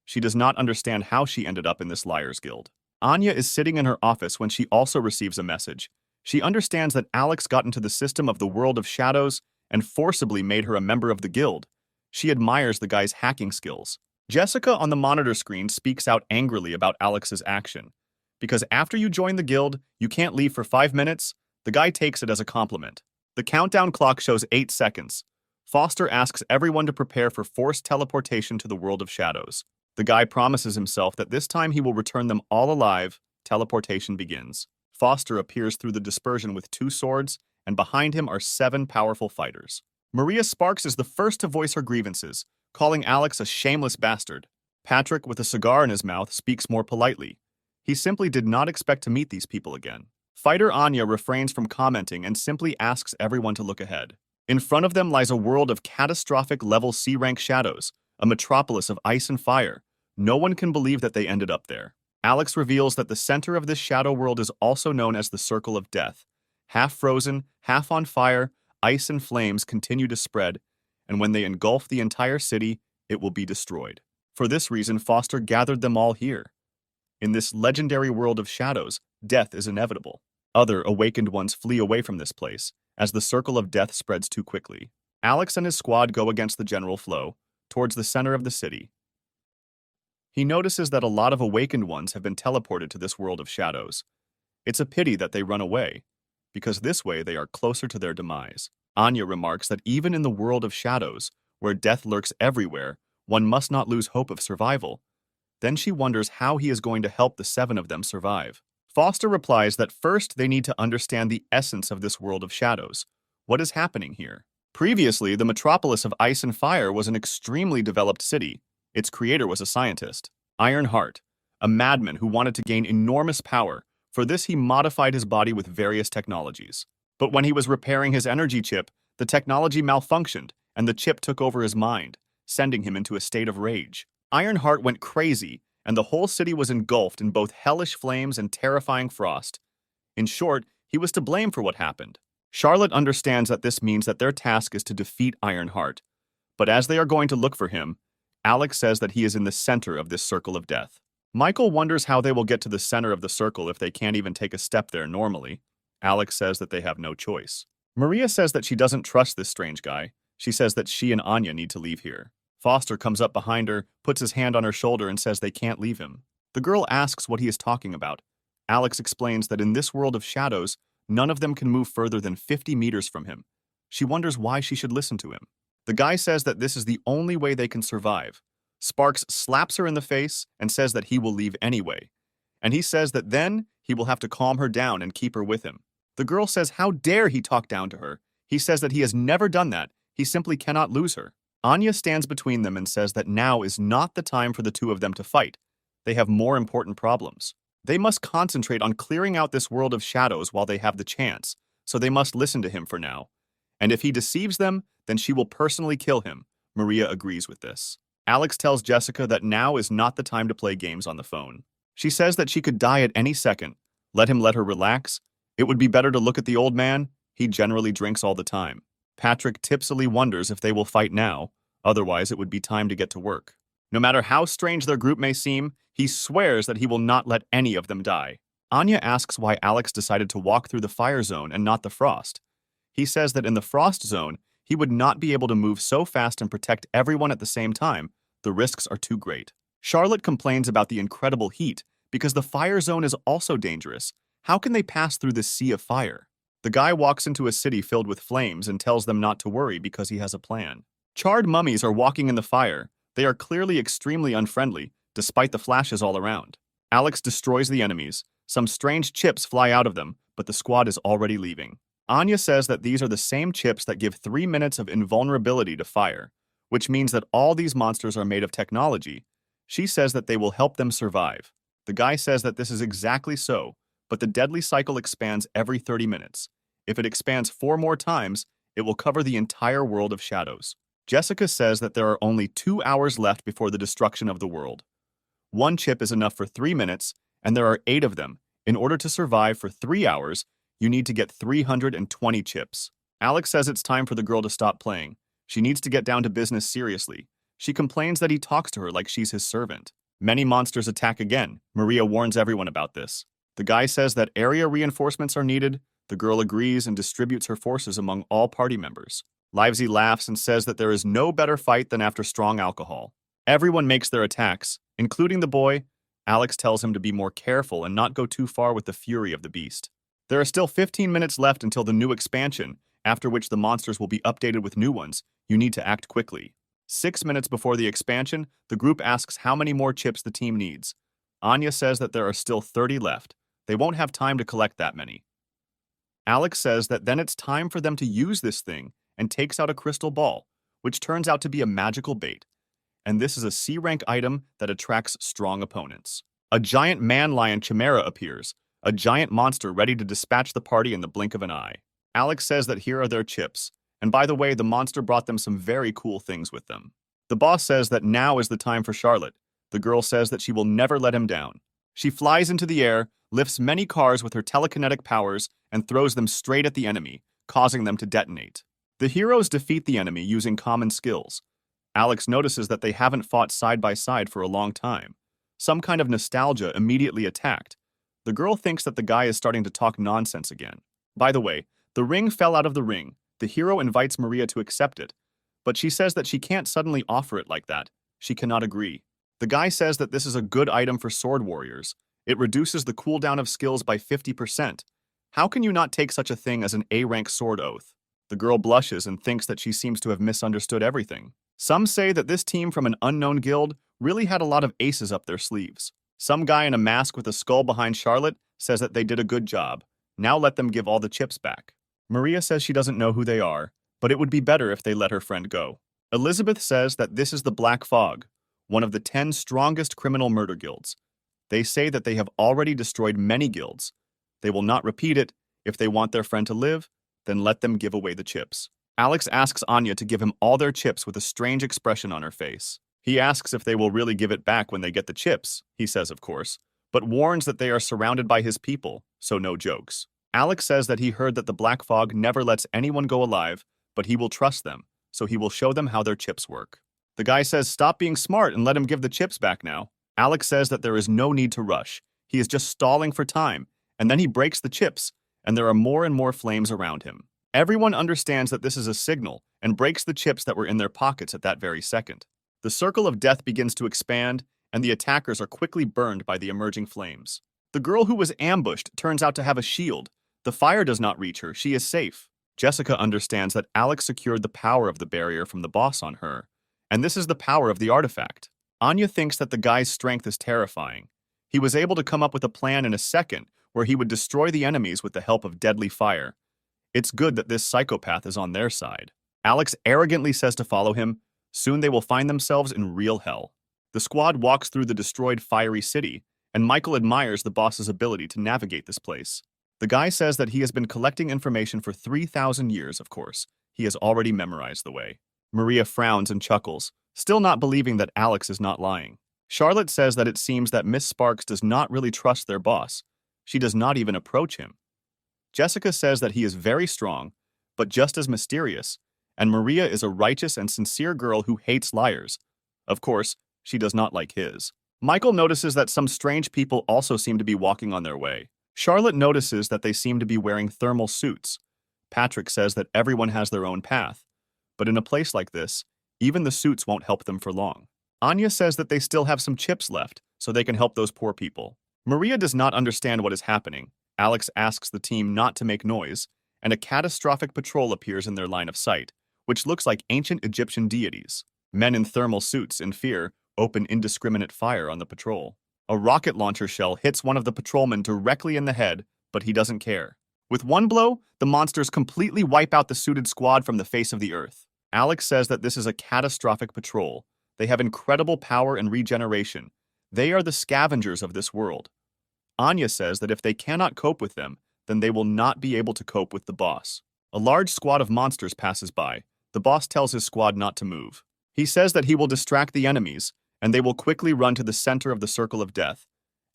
She does not understand how she ended up in this Liars Guild. Anya is sitting in her office when she also receives a message. She understands that Alex got into the system of the world of shadows and forcibly made her a member of the guild. She admires the guy's hacking skills. Jessica on the monitor screen speaks out angrily about Alex's action. Because after you join the guild, you can't leave for 5 minutes, the guy takes it as a compliment. The countdown clock shows 8 seconds. Foster asks everyone to prepare for forced teleportation to the world of shadows. The guy promises himself that this time he will return them all alive. Teleportation begins. Foster appears through the dispersion with 2 swords, and behind him are 7 powerful fighters. Maria Sparks is the first to voice her grievances, calling Alex a shameless bastard. Patrick, with a cigar in his mouth, speaks more politely. He simply did not expect to meet these people again. Fighter Anya refrains from commenting and simply asks everyone to look ahead. In front of them lies a world of catastrophic level C-rank shadows, a metropolis of ice and fire. No one can believe that they ended up there. Alex reveals that the center of this shadow world is also known as the Circle of Death. Half frozen, half on fire, ice and flames continue to spread, and when they engulf the entire city, it will be destroyed. For this reason, Foster gathered them all here. In this legendary world of shadows, death is inevitable. Other awakened ones flee away from this place, as the Circle of Death spreads too quickly. Alex and his squad go against the general flow, towards the center of the city. He notices that a lot of awakened ones have been teleported to this world of shadows. It's a pity that they run away, because this way they are closer to their demise. Anya remarks that even in the world of shadows, where death lurks everywhere, one must not lose hope of survival. Then she wonders how he is going to help the 7 of them survive. Foster replies that first they need to understand the essence of this world of shadows. What is happening here? Previously, the metropolis of ice and fire was an extremely developed city. Its creator was a scientist, Ironheart, a madman who wanted to gain enormous power. For this, he modified his body with various technologies. But when he was repairing his energy chip, the technology malfunctioned, and the chip took over his mind, sending him into a state of rage. Ironheart went crazy, and the whole city was engulfed in both hellish flames and terrifying frost. In short, he was to blame for what happened. Charlotte understands that this means that their task is to defeat Ironheart. But as they are going to look for him, Alex says that he is in the center of this circle of death. Michael wonders how they will get to the center of the circle if they can't even take a step there normally. Alex says that they have no choice. Maria says that she doesn't trust this strange guy. She says that she and Anya need to leave here. Foster comes up behind her, puts his hand on her shoulder, and says they can't leave him. The girl asks what he is talking about. Alex explains that in this world of shadows, none of them can move further than 50 meters from him. She wonders why she should listen to him. The guy says that this is the only way they can survive. Sparks slaps her in the face and says that he will leave anyway. And he says that then he will have to calm her down and keep her with him. The girl says how dare he talk down to her. He says that he has never done that. He simply cannot lose her. Anya stands between them and says that now is not the time for the 2 of them to fight. They have more important problems. They must concentrate on clearing out this world of shadows while they have the chance, so they must listen to him for now. And if he deceives them, then she will personally kill him. Maria agrees with this. Alex tells Jessica that now is not the time to play games on the phone. She says that she could die at any second. Let her relax. It would be better to look at the old man. He generally drinks all the time. Patrick tipsily wonders if they will fight now, otherwise it would be time to get to work. No matter how strange their group may seem, he swears that he will not let any of them die. Anya asks why Alex decided to walk through the fire zone and not the frost. He says that in the frost zone, He would not be able to move so fast and protect everyone at the same time. The risks are too great. Charlotte complains about the incredible heat because the fire zone is also dangerous. How can they pass through this sea of fire? The guy walks into a city filled with flames and tells them not to worry because he has a plan. Charred mummies are walking in the fire. They are clearly extremely unfriendly, despite the flashes all around. Alex destroys the enemies. Some strange chips fly out of them, but the squad is already leaving. Anya says that these are the same chips that give 3 minutes of invulnerability to fire, which means that all these monsters are made of technology. She says that they will help them survive. The guy says that this is exactly so, but the deadly cycle expands every 30 minutes. If it expands 4 more times, it will cover the entire world of shadows. Jessica says that there are only 2 hours left before the destruction of the world. 1 chip is enough for 3 minutes, and there are 8 of them. In order to survive for 3 hours, you need to get 320 chips. Alex says it's time for the girl to stop playing. She needs to get down to business seriously. She complains that he talks to her like she's his servant. Many monsters attack again. Maria warns everyone about this. The guy says that area reinforcements are needed. The girl agrees and distributes her forces among all party members. Livesey laughs and says that there is no better fight than after strong alcohol. Everyone makes their attacks, including the boy. Alex tells him to be more careful and not go too far with the fury of the beast. There are still 15 minutes left until the new expansion, after which the monsters will be updated with new ones. You need to act quickly. 6 minutes before the expansion, the group asks how many more chips the team needs. Anya says that there are still 30 left. They won't have time to collect that many. Alex says that then it's time for them to use this thing and takes out a crystal ball, which turns out to be a magical bait. And this is a C-rank item that attracts strong opponents. A giant man-lion chimera appears, a giant monster ready to dispatch the party in the blink of an eye. Alex says that here are their chips, and by the way, the monster brought them some very cool things with them. The boss says that now is the time for Charlotte. The girl says that she will never let him down. She flies into the air, lifts many cars with her telekinetic powers, and throws them straight at the enemy, causing them to detonate. The heroes defeat the enemy using common skills. Alex notices that they haven't fought side by side for a long time. Some kind of nostalgia immediately attacked. The girl thinks that the guy is starting to talk nonsense again. By the way, the ring fell out of the ring. The hero invites Maria to accept it, but she says that she can't suddenly offer it like that. She cannot agree. The guy says that this is a good item for sword warriors. It reduces the cooldown of skills by 50%. How can you not take such a thing as an A-rank sword oath? The girl blushes and thinks that she seems to have misunderstood everything. Some say that this team from an unknown guild really had a lot of aces up their sleeves. Some guy in a mask with a skull behind Charlotte says that they did a good job. Now let them give all the chips back. Maria says she doesn't know who they are, but it would be better if they let her friend go. Elizabeth says that this is the Black Fog, one of the 10 strongest criminal murder guilds. They say that they have already destroyed many guilds. They will not repeat it. If they want their friend to live, then let them give away the chips. Alex asks Anya to give him all their chips with a strange expression on her face. He asks if they will really give it back when they get the chips, he says of course, but warns that they are surrounded by his people, so no jokes. Alex says that he heard that the Black Fog never lets anyone go alive, but he will trust them, so he will show them how their chips work. The guy says stop being smart and let him give the chips back now. Alex says that there is no need to rush. He is just stalling for time, and then he breaks the chips, and there are more and more flames around him. Everyone understands that this is a signal and breaks the chips that were in their pockets at that very second. The circle of death begins to expand, and the attackers are quickly burned by the emerging flames. The girl who was ambushed turns out to have a shield. The fire does not reach her. She is safe. Jessica understands that Alex secured the power of the barrier from the boss on her, and this is the power of the artifact. Anya thinks that the guy's strength is terrifying. He was able to come up with a plan in a second where he would destroy the enemies with the help of deadly fire. It's good that this psychopath is on their side. Alex arrogantly says to follow him. Soon they will find themselves in real hell. The squad walks through the destroyed fiery city, and Michael admires the boss's ability to navigate this place. The guy says that he has been collecting information for 3,000 years, of course. He has already memorized the way. Maria frowns and chuckles, still not believing that Alex is not lying. Charlotte says that it seems that Miss Sparks does not really trust their boss. She does not even approach him. Jessica says that he is very strong, but just as mysterious, and Maria is a righteous and sincere girl who hates liars. Of course, she does not like his. Michael notices that some strange people also seem to be walking on their way. Charlotte notices that they seem to be wearing thermal suits. Patrick says that everyone has their own path. but in a place like this, even the suits won't help them for long. Anya says that they still have some chips left, so they can help those poor people. Maria does not understand what is happening. Alex asks the team not to make noise, and a catastrophic patrol appears in their line of sight, which looks like ancient Egyptian deities. Men in thermal suits, in fear, open indiscriminate fire on the patrol. A rocket launcher shell hits one of the patrolmen directly in the head, but he doesn't care. With one blow, the monsters completely wipe out the suited squad from the face of the earth. Alex says that this is a catastrophic patrol. They have incredible power and regeneration. They are the scavengers of this world. Anya says that if they cannot cope with them, then they will not be able to cope with the boss. A large squad of monsters passes by. The boss tells his squad not to move. He says that he will distract the enemies, and they will quickly run to the center of the circle of death.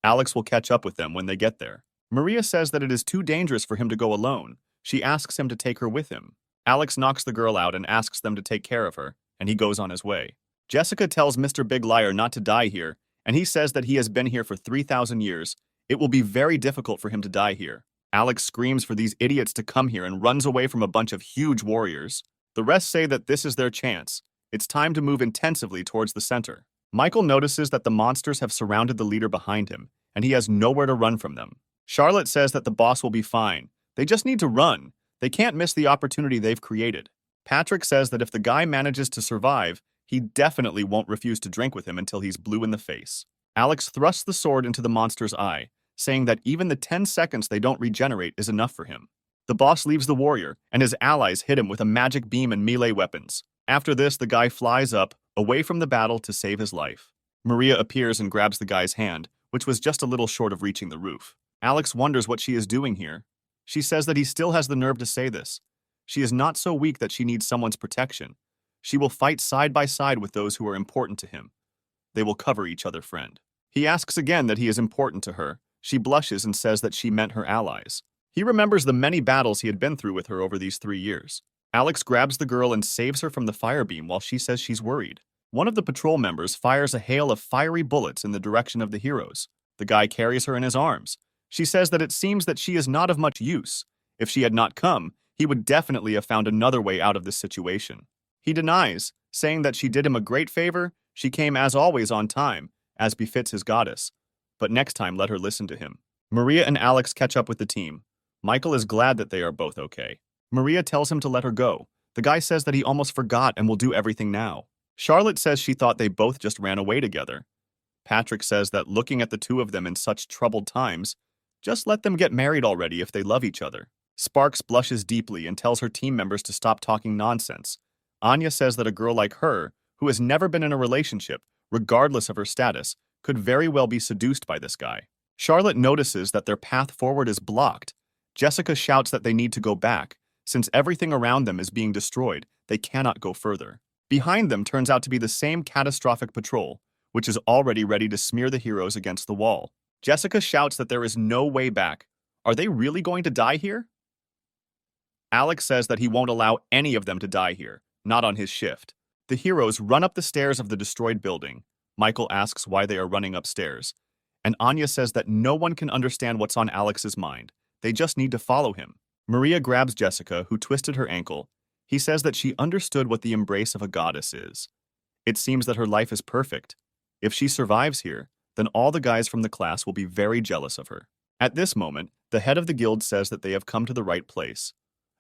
Alex will catch up with them when they get there. Maria says that it is too dangerous for him to go alone. She asks him to take her with him. Alex knocks the girl out and asks them to take care of her, and he goes on his way. Jessica tells Mr. Big Liar not to die here, and he says that he has been here for 3,000 years. It will be very difficult for him to die here. Alex screams for these idiots to come here and runs away from a bunch of huge warriors. The rest say that this is their chance. It's time to move intensively towards the center. Michael notices that the monsters have surrounded the leader behind him, and he has nowhere to run from them. Charlotte says that the boss will be fine. They just need to run. They can't miss the opportunity they've created. Patrick says that if the guy manages to survive, he definitely won't refuse to drink with him until he's blue in the face. Alex thrusts the sword into the monster's eye, saying that even the 10 seconds they don't regenerate is enough for him. The boss leaves the warrior, and his allies hit him with a magic beam and melee weapons. After this, the guy flies up, away from the battle to save his life. Maria appears and grabs the guy's hand, which was just a little short of reaching the roof. Alex wonders what she is doing here. She says that he still has the nerve to say this. She is not so weak that she needs someone's protection. She will fight side by side with those who are important to him. They will cover each other, friend. He asks again that he is important to her. She blushes and says that she meant her allies. He remembers the many battles he had been through with her over these 3 years. Alex grabs the girl and saves her from the fire beam while she says she's worried. One of the patrol members fires a hail of fiery bullets in the direction of the heroes. The guy carries her in his arms. She says that it seems that she is not of much use. If she had not come, he would definitely have found another way out of this situation. He denies, saying that she did him a great favor. She came as always on time, as befits his goddess. But next time, let her listen to him. Maria and Alex catch up with the team. Michael is glad that they are both okay. Maria tells him to let her go. The guy says that he almost forgot and will do everything now. Charlotte says she thought they both just ran away together. Patrick says that looking at the two of them in such troubled times, just let them get married already if they love each other. Sparks blushes deeply and tells her team members to stop talking nonsense. Anya says that a girl like her, who has never been in a relationship, regardless of her status, could very well be seduced by this guy. Charlotte notices that their path forward is blocked. Jessica shouts that they need to go back. Since everything around them is being destroyed, they cannot go further. Behind them turns out to be the same catastrophic patrol, which is already ready to smear the heroes against the wall. Jessica shouts that there is no way back. Are they really going to die here? Alex says that he won't allow any of them to die here, not on his shift. The heroes run up the stairs of the destroyed building. Michael asks why they are running upstairs, and Anya says that no one can understand what's on Alex's mind. They just need to follow him. Maria grabs Jessica, who twisted her ankle. He says that she understood what the embrace of a goddess is. It seems that her life is perfect. If she survives here, then all the guys from the class will be very jealous of her. At this moment, the head of the guild says that they have come to the right place.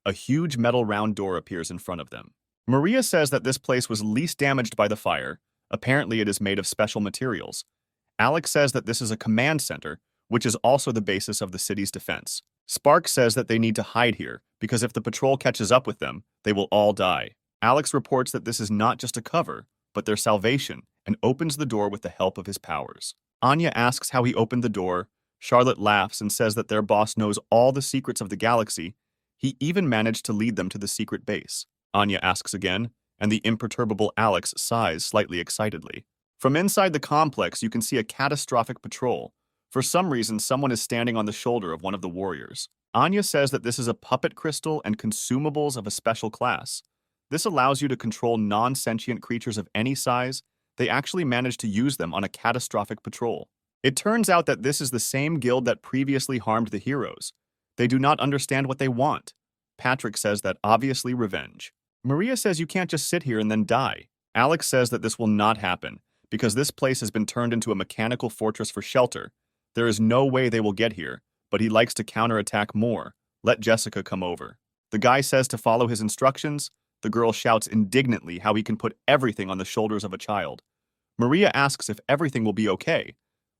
A huge metal round door appears in front of them. Maria says that this place was least damaged by the fire. Apparently it is made of special materials. Alex says that this is a command center, which is also the basis of the city's defense. Spark says that they need to hide here, because if the patrol catches up with them, they will all die. Alex reports that this is not just a cover, but their salvation, and opens the door with the help of his powers. Anya asks how he opened the door. Charlotte laughs and says that their boss knows all the secrets of the galaxy. He even managed to lead them to the secret base. Anya asks again, and the imperturbable Alex sighs slightly excitedly. From inside the complex, you can see a catastrophic patrol. For some reason, someone is standing on the shoulder of one of the warriors. Anya says that this is a puppet crystal and consumables of a special class. This allows you to control non-sentient creatures of any size. They actually managed to use them on a catastrophic patrol. It turns out that this is the same guild that previously harmed the heroes. They do not understand what they want. Patrick says that obviously revenge. Maria says you can't just sit here and then die. Alex says that this will not happen, because this place has been turned into a mechanical fortress for shelter. There is no way they will get here, but he likes to counterattack more. Let Jessica come over. The guy says to follow his instructions. The girl shouts indignantly how he can put everything on the shoulders of a child. Maria asks if everything will be okay,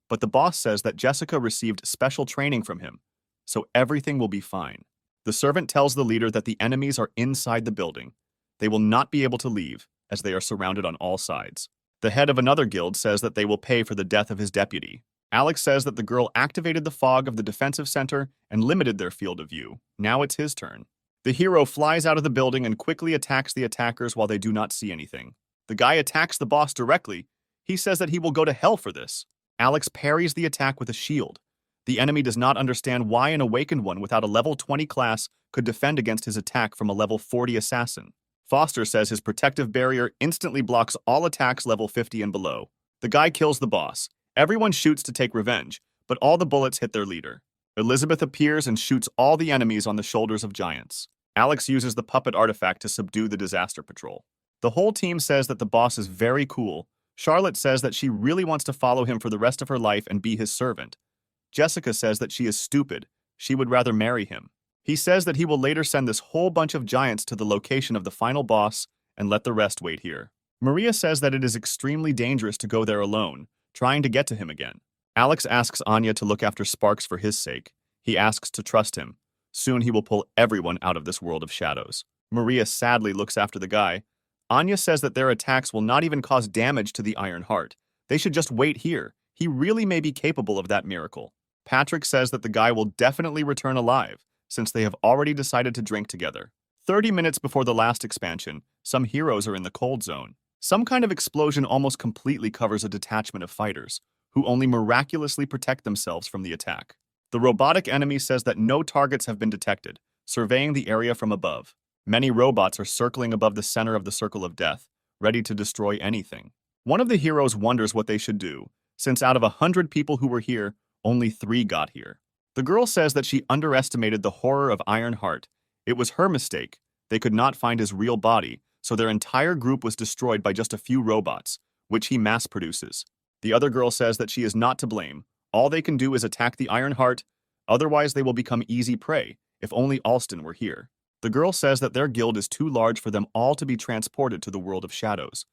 but the boss says that Jessica received special training from him, so everything will be fine. The servant tells the leader that the enemies are inside the building. They will not be able to leave, as they are surrounded on all sides. The head of another guild says that they will pay for the death of his deputy. Alex says that the girl activated the fog of the defensive center and limited their field of view. Now it's his turn. The hero flies out of the building and quickly attacks the attackers while they do not see anything. The guy attacks the boss directly. He says that he will go to hell for this. Alex parries the attack with a shield. The enemy does not understand why an awakened one without a level 20 class could defend against his attack from a level 40 assassin. Foster says his protective barrier instantly blocks all attacks level 50 and below. The guy kills the boss. Everyone shoots to take revenge, but all the bullets hit their leader. Elizabeth appears and shoots all the enemies on the shoulders of giants. Alex uses the puppet artifact to subdue the disaster patrol. The whole team says that the boss is very cool. Charlotte says that she really wants to follow him for the rest of her life and be his servant. Jessica says that she is stupid. She would rather marry him. He says that he will later send this whole bunch of giants to the location of the final boss and let the rest wait here. Maria says that it is extremely dangerous to go there alone, trying to get to him again. Alex asks Anya to look after Sparks for his sake. He asks to trust him. Soon he will pull everyone out of this world of shadows. Maria sadly looks after the guy. Anya says that their attacks will not even cause damage to the Iron Heart. They should just wait here. He really may be capable of that miracle. Patrick says that the guy will definitely return alive, since they have already decided to drink together. 30 minutes before the last expansion, some heroes are in the cold zone. Some kind of explosion almost completely covers a detachment of fighters, who only miraculously protect themselves from the attack. The robotic enemy says that no targets have been detected, surveying the area from above. Many robots are circling above the center of the circle of death, ready to destroy anything. One of the heroes wonders what they should do, since out of 100 people who were here, only 3 got here. The girl says that she underestimated the horror of Iron Heart. It was her mistake. They could not find his real body, so their entire group was destroyed by just a few robots, which he mass produces. The other girl says that she is not to blame. All they can do is attack the Iron Heart, otherwise they will become easy prey, if only Alston were here. The girl says that their guild is too large for them all to be transported to the world of shadows.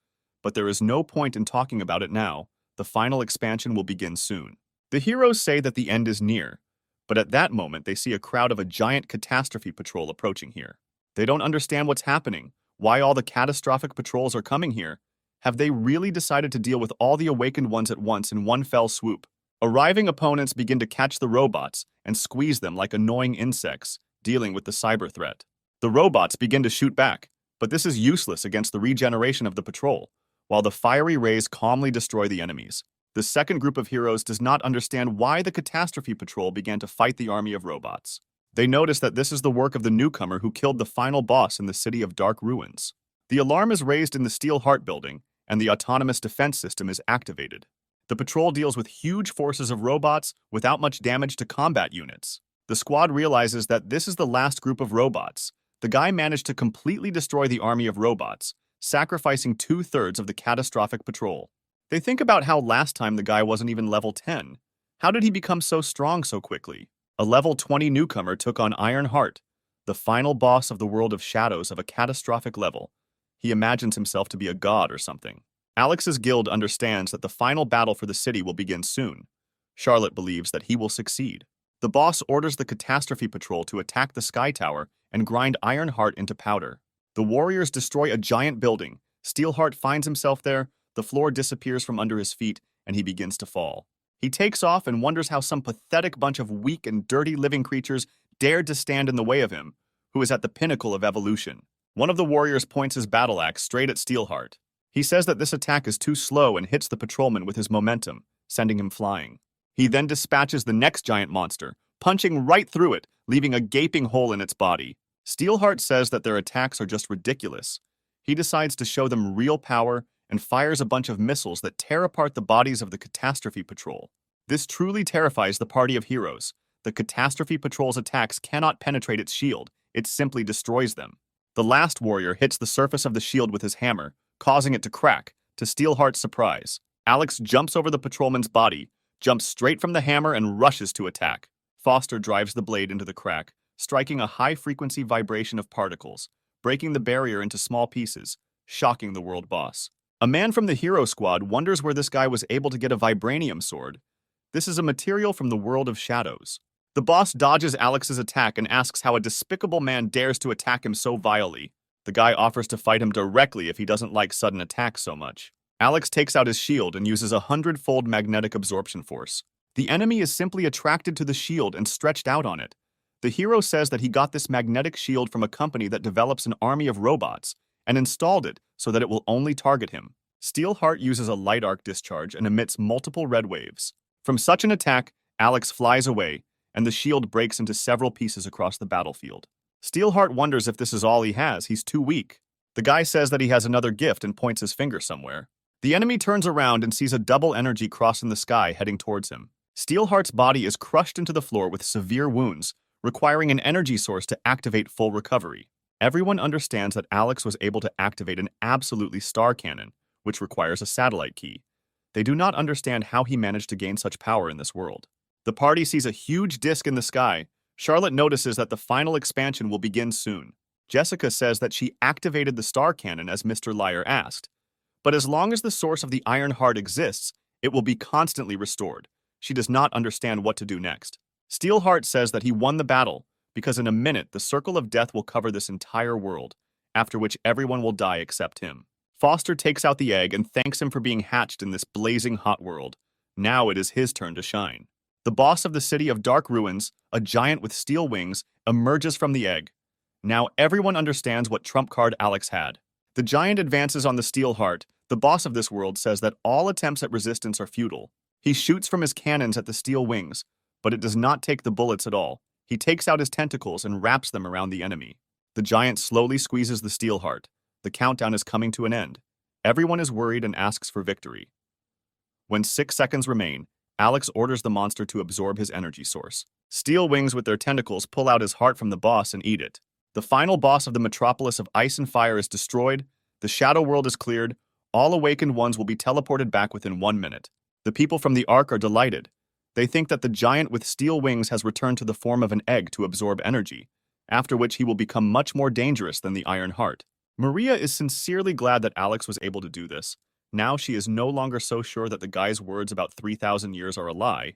But there is no point in talking about it now. The final expansion will begin soon. The heroes say that the end is near, but at that moment they see a crowd of a giant catastrophe patrol approaching here. They don't understand what's happening, why all the catastrophic patrols are coming here. Have they really decided to deal with all the awakened ones at once in one fell swoop? Arriving opponents begin to catch the robots and squeeze them like annoying insects, dealing with the cyber threat. The robots begin to shoot back, but this is useless against the regeneration of the patrol, while the fiery rays calmly destroy the enemies. The second group of heroes does not understand why the catastrophe patrol began to fight the army of robots. They notice that this is the work of the newcomer who killed the final boss in the city of Dark Ruins. The alarm is raised in the Steel Heart building, and the autonomous defense system is activated. The patrol deals with huge forces of robots without much damage to combat units. The squad realizes that this is the last group of robots. The guy managed to completely destroy the army of robots, sacrificing 2/3 of the catastrophic patrol. They think about how last time the guy wasn't even level 10. How did he become so strong so quickly? A level 20 newcomer took on Iron Heart, the final boss of the world of shadows of a catastrophic level. He imagines himself to be a god or something. Alex's guild understands that the final battle for the city will begin soon. Charlotte believes that he will succeed. The boss orders the catastrophe patrol to attack the Sky Tower and grind Iron Heart into powder. The warriors destroy a giant building. Steelheart finds himself there. The floor disappears from under his feet, and he begins to fall. He takes off and wonders how some pathetic bunch of weak and dirty living creatures dared to stand in the way of him, who is at the pinnacle of evolution. One of the warriors points his battle axe straight at Steelheart. He says that this attack is too slow and hits the patrolman with his momentum, sending him flying. He then dispatches the next giant monster, punching right through it, leaving a gaping hole in its body. Steelheart says that their attacks are just ridiculous. He decides to show them real power and fires a bunch of missiles that tear apart the bodies of the Catastrophe Patrol. This truly terrifies the party of heroes. The Catastrophe Patrol's attacks cannot penetrate its shield, it simply destroys them. The last warrior hits the surface of the shield with his hammer, causing it to crack, to Steelheart's surprise. Alex jumps over the patrolman's body, jumps straight from the hammer and rushes to attack. Foster drives the blade into the crack, striking a high-frequency vibration of particles, breaking the barrier into small pieces, shocking the world boss. A man from the hero squad wonders where this guy was able to get a vibranium sword. This is a material from the world of shadows. The boss dodges Alex's attack and asks how a despicable man dares to attack him so vilely. The guy offers to fight him directly if he doesn't like sudden attacks so much. Alex takes out his shield and uses 100-fold magnetic absorption force. The enemy is simply attracted to the shield and stretched out on it. The hero says that he got this magnetic shield from a company that develops an army of robots and installed it so that it will only target him. Steelheart uses a light arc discharge and emits multiple red waves. From such an attack, Alex flies away, and the shield breaks into several pieces across the battlefield. Steelheart wonders if this is all he has. He's too weak. The guy says that he has another gift and points his finger somewhere. The enemy turns around and sees a double energy cross in the sky heading towards him. Steelheart's body is crushed into the floor with severe wounds, requiring an energy source to activate full recovery. Everyone understands that Alex was able to activate an absolutely star cannon, which requires a satellite key. They do not understand how he managed to gain such power in this world. The party sees a huge disc in the sky. Charlotte notices that the final expansion will begin soon. Jessica says that she activated the star cannon as Mr. Liar asked. But as long as the source of the Iron Heart exists, it will be constantly restored. She does not understand what to do next. Steelheart says that he won the battle, because in a minute the circle of death will cover this entire world, after which everyone will die except him. Foster takes out the egg and thanks him for being hatched in this blazing hot world. Now it is his turn to shine. The boss of the city of Dark Ruins, a giant with steel wings, emerges from the egg. Now everyone understands what trump card Alex had. The giant advances on the Steelheart. The boss of this world says that all attempts at resistance are futile. He shoots from his cannons at the steel wings, but it does not take the bullets at all. He takes out his tentacles and wraps them around the enemy. The giant slowly squeezes the Steelheart. The countdown is coming to an end. Everyone is worried and asks for victory. When 6 seconds remain, Alex orders the monster to absorb his energy source. Steel wings with their tentacles pull out his heart from the boss and eat it. The final boss of the metropolis of ice and fire is destroyed. The shadow world is cleared. All awakened ones will be teleported back within 1 minute. The people from the Ark are delighted. They think that the giant with steel wings has returned to the form of an egg to absorb energy, after which he will become much more dangerous than the Iron Heart. Maria is sincerely glad that Alex was able to do this. Now she is no longer so sure that the guy's words about 3,000 years are a lie.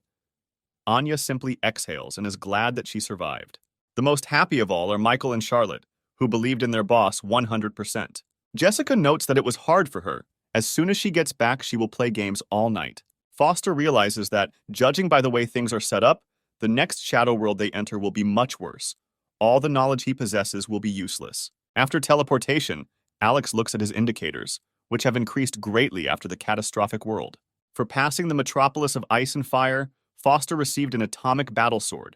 Anya simply exhales and is glad that she survived. The most happy of all are Michael and Charlotte, who believed in their boss 100%. Jessica notes that it was hard for her. As soon as she gets back, she will play games all night. Foster realizes that, judging by the way things are set up, the next shadow world they enter will be much worse. All the knowledge he possesses will be useless. After teleportation, Alex looks at his indicators, which have increased greatly after the catastrophic world. For passing the metropolis of ice and fire, Foster received an atomic battle sword.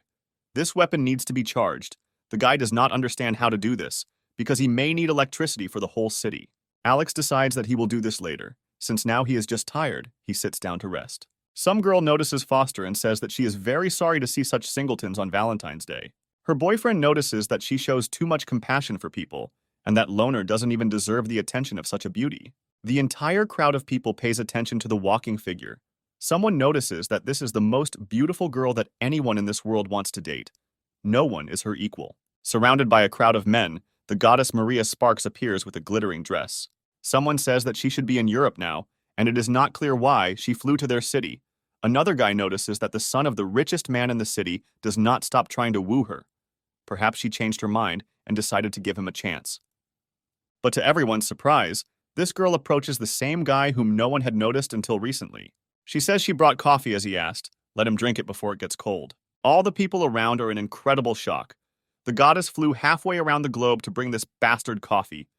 This weapon needs to be charged. The guy does not understand how to do this, because he may need electricity for the whole city. Alex decides that he will do this later. Since now he is just tired, he sits down to rest. Some girl notices Foster and says that she is very sorry to see such singletons on Valentine's Day. Her boyfriend notices that she shows too much compassion for people, and that loner doesn't even deserve the attention of such a beauty. The entire crowd of people pays attention to the walking figure. Someone notices that this is the most beautiful girl that anyone in this world wants to date. No one is her equal. Surrounded by a crowd of men, the goddess Maria Sparks appears with a glittering dress. Someone says that she should be in Europe now, and it is not clear why she flew to their city. Another guy notices that the son of the richest man in the city does not stop trying to woo her. Perhaps she changed her mind and decided to give him a chance. But to everyone's surprise, this girl approaches the same guy whom no one had noticed until recently. She says she brought coffee as he asked. Let him drink it before it gets cold. All the people around are in incredible shock. The goddess flew halfway around the globe to bring this bastard coffee.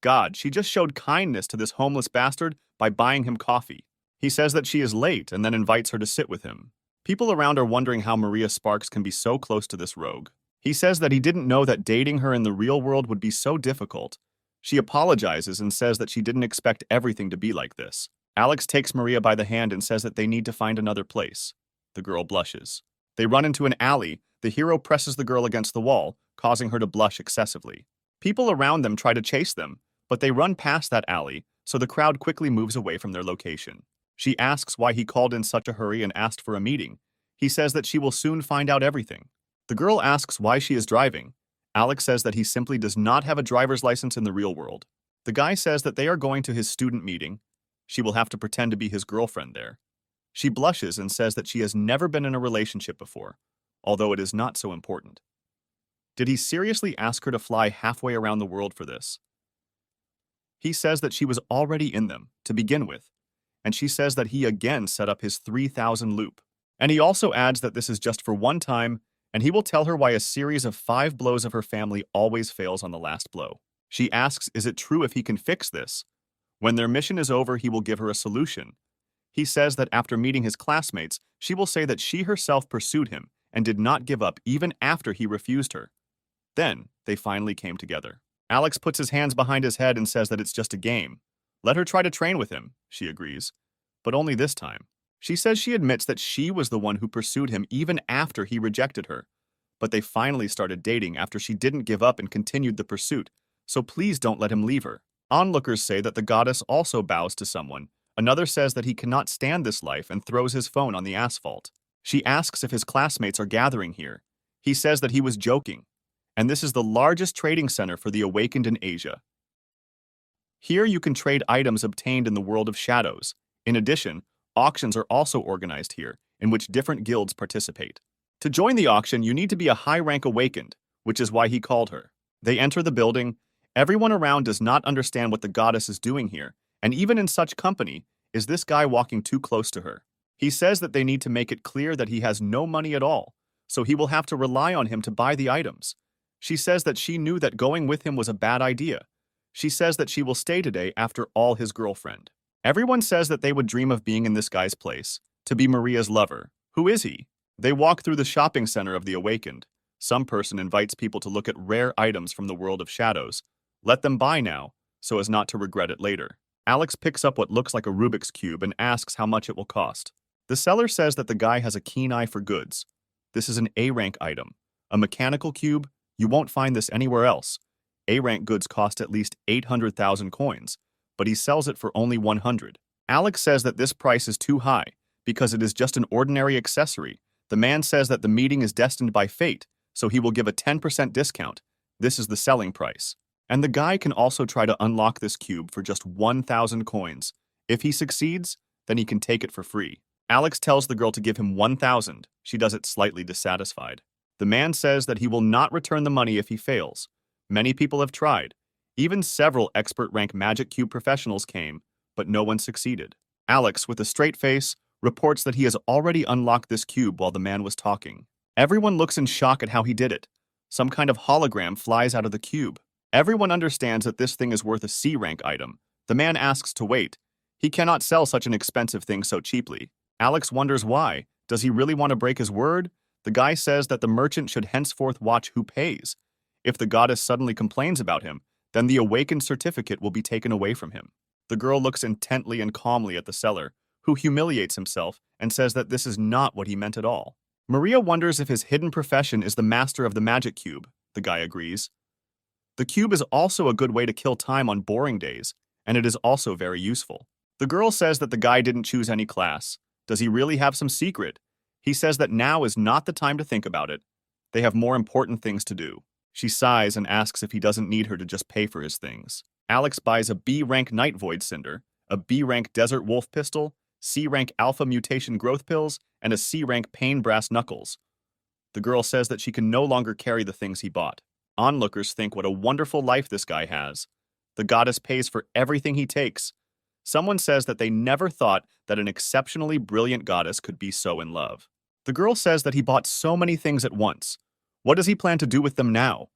God, she just showed kindness to this homeless bastard by buying him coffee. He says that she is late and then invites her to sit with him. People around are wondering how Maria Sparks can be so close to this rogue. He says that he didn't know that dating her in the real world would be so difficult. She apologizes and says that she didn't expect everything to be like this. Alex takes Maria by the hand and says that they need to find another place. The girl blushes. They run into an alley. The hero presses the girl against the wall, causing her to blush excessively. People around them try to chase them, but they run past that alley, so the crowd quickly moves away from their location. She asks why he called in such a hurry and asked for a meeting. He says that she will soon find out everything. The girl asks why she is driving. Alex says that he simply does not have a driver's license in the real world. The guy says that they are going to his student meeting. She will have to pretend to be his girlfriend there. She blushes and says that she has never been in a relationship before, although it is not so important. Did he seriously ask her to fly halfway around the world for this? He says that she was already in them, to begin with, and she says that he again set up his 3,000 loop. And he also adds that this is just for one time, and he will tell her why a series of 5 blows of her family always fails on the last blow. She asks, is it true if he can fix this? When their mission is over, he will give her a solution. He says that after meeting his classmates, she will say that she herself pursued him and did not give up even after he refused her. Then, they finally came together. Alex puts his hands behind his head and says that it's just a game. Let her try to train with him, she agrees. But only this time. She says she admits that she was the one who pursued him even after he rejected her. But they finally started dating after she didn't give up and continued the pursuit, so please don't let him leave her. Onlookers say that the goddess also bows to someone. Another says that he cannot stand this life and throws his phone on the asphalt. She asks if his classmates are gathering here. He says that he was joking. And this is the largest trading center for the awakened in Asia. Here you can trade items obtained in the world of shadows. In addition, auctions are also organized here, in which different guilds participate. To join the auction, you need to be a high-rank awakened, which is why he called her. They enter the building. Everyone around does not understand what the goddess is doing here, and even in such company, is this guy walking too close to her. He says that they need to make it clear that he has no money at all, so he will have to rely on him to buy the items. She says that she knew that going with him was a bad idea. She says that she will stay today after all his girlfriend. Everyone says that they would dream of being in this guy's place, to be Maria's lover. Who is he? They walk through the shopping center of the awakened. Some person invites people to look at rare items from the world of shadows. Let them buy now, so as not to regret it later. Alex picks up what looks like a Rubik's Cube and asks how much it will cost. The seller says that the guy has a keen eye for goods. This is an A-rank item. A mechanical cube? You won't find this anywhere else. A-rank goods cost at least 800,000 coins, but he sells it for only 100. Alex says that this price is too high because it is just an ordinary accessory. The man says that the meeting is destined by fate, so he will give a 10% discount. This is the selling price. And the guy can also try to unlock this cube for just 1,000 coins. If he succeeds, then he can take it for free. Alex tells the girl to give him 1,000. She does it slightly dissatisfied. The man says that he will not return the money if he fails. Many people have tried. Even several expert-rank magic cube professionals came, but no one succeeded. Alex, with a straight face, reports that he has already unlocked this cube while the man was talking. Everyone looks in shock at how he did it. Some kind of hologram flies out of the cube. Everyone understands that this thing is worth a C-rank item. The man asks to wait. He cannot sell such an expensive thing so cheaply. Alex wonders why. Does he really want to break his word? The guy says that the merchant should henceforth watch who pays. If the goddess suddenly complains about him, then the awakened certificate will be taken away from him. The girl looks intently and calmly at the seller, who humiliates himself and says that this is not what he meant at all. Maria wonders if his hidden profession is the master of the magic cube. The guy agrees. The cube is also a good way to kill time on boring days, and it is also very useful. The girl says that the guy didn't choose any class. Does he really have some secret? He says that now is not the time to think about it. They have more important things to do. She sighs and asks if he doesn't need her to just pay for his things. Alex buys a B-rank Night Void Cinder, a B-rank Desert Wolf Pistol, C-rank Alpha Mutation Growth Pills, and a C-rank Pain Brass Knuckles. The girl says that she can no longer carry the things he bought. Onlookers think what a wonderful life this guy has. The goddess pays for everything he takes. Someone says that they never thought that an exceptionally brilliant goddess could be so in love. The girl says that he bought so many things at once. What does he plan to do with them now?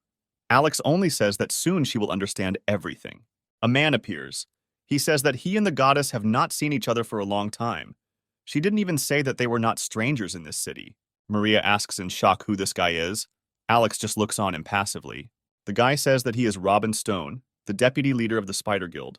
Alex only says that soon she will understand everything. A man appears. He says that he and the goddess have not seen each other for a long time. She didn't even say that they were not strangers in this city. Maria asks in shock who this guy is. Alex just looks on impassively. The guy says that he is Robin Stone, the deputy leader of the Spider Guild.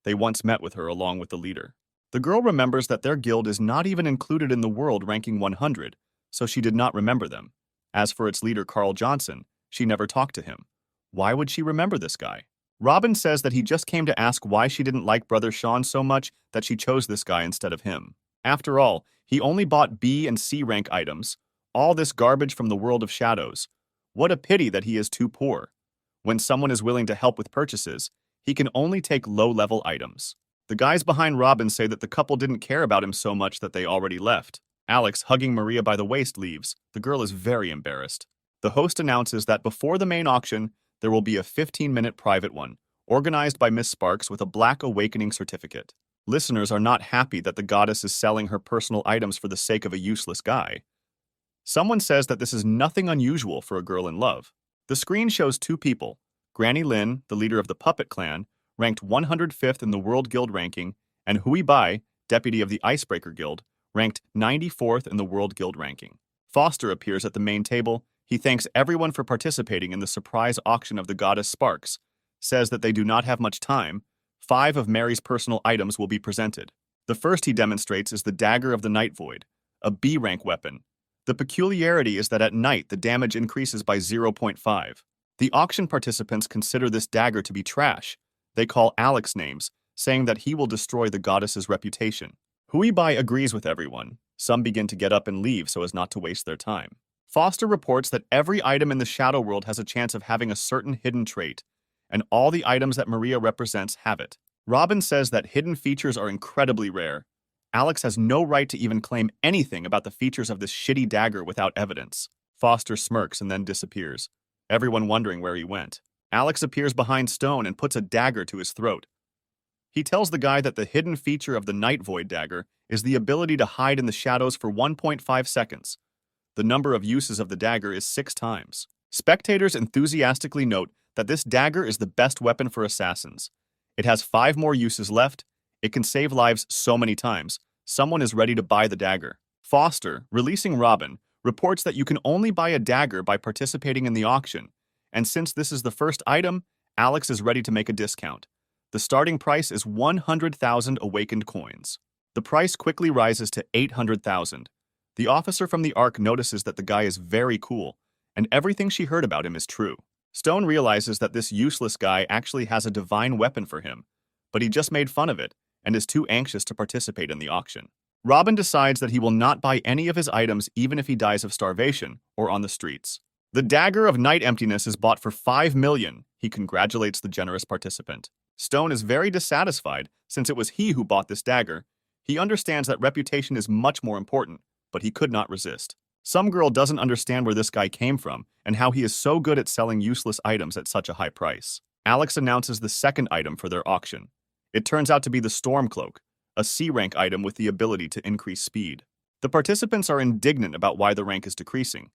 They once met with her along with the leader. The girl remembers that their guild is not even included in the world ranking 100, so she did not remember them. As for its leader Carl Johnson, she never talked to him. Why would she remember this guy? Robin says that he just came to ask why she didn't like Brother Sean so much that she chose this guy instead of him. After all, he only bought B and C rank items, all this garbage from the world of shadows. What a pity that he is too poor. When someone is willing to help with purchases, he can only take low-level items. The guys behind Robin say that the couple didn't care about him so much that they already left. Alex, hugging Maria by the waist, leaves. The girl is very embarrassed. The host announces that before the main auction, there will be a 15-minute private one, organized by Miss Sparks with a Black Awakening certificate. Listeners are not happy that the goddess is selling her personal items for the sake of a useless guy. Someone says that this is nothing unusual for a girl in love. The screen shows two people. Granny Lin, the leader of the Puppet Clan, ranked 105th in the World Guild ranking, and Hui Bai, deputy of the Icebreaker Guild, ranked 94th in the World Guild ranking. Foster appears at the main table. He thanks everyone for participating in the surprise auction of the goddess Sparks, says that they do not have much time. 5 of Mary's personal items will be presented. The first he demonstrates is the Dagger of the Night Void, a B-rank weapon. The peculiarity is that at night the damage increases by 0.5. The auction participants consider this dagger to be trash. They call Alex names, saying that he will destroy the goddess's reputation. Hui Bai agrees with everyone. Some begin to get up and leave so as not to waste their time. Foster reports that every item in the Shadow World has a chance of having a certain hidden trait, and all the items that Maria represents have it. Robin says that hidden features are incredibly rare. Alex has no right to even claim anything about the features of this shitty dagger without evidence. Foster smirks and then disappears, everyone wondering where he went. Alex appears behind Stone and puts a dagger to his throat. He tells the guy that the hidden feature of the Night Void dagger is the ability to hide in the shadows for 1.5 seconds. The number of uses of the dagger is 6 times. Spectators enthusiastically note that this dagger is the best weapon for assassins. It has 5 more uses left. It can save lives so many times. Someone is ready to buy the dagger. Foster, releasing Robin, reports that you can only buy a dagger by participating in the auction, and since this is the first item, Alex is ready to make a discount. The starting price is 100,000 awakened coins. The price quickly rises to 800,000. The officer from the Ark notices that the guy is very cool, and everything she heard about him is true. Stone realizes that this useless guy actually has a divine weapon for him, but he just made fun of it and is too anxious to participate in the auction. Robin decides that he will not buy any of his items even if he dies of starvation or on the streets. The Dagger of Night Emptiness is bought for 5 million. He congratulates the generous participant. Stone is very dissatisfied since it was he who bought this dagger. He understands that reputation is much more important, but he could not resist. Some girl doesn't understand where this guy came from and how he is so good at selling useless items at such a high price. Alex announces the second item for their auction. It turns out to be the Storm Cloak, a C-rank item with the ability to increase speed. The participants are indignant about why the rank is decreasing.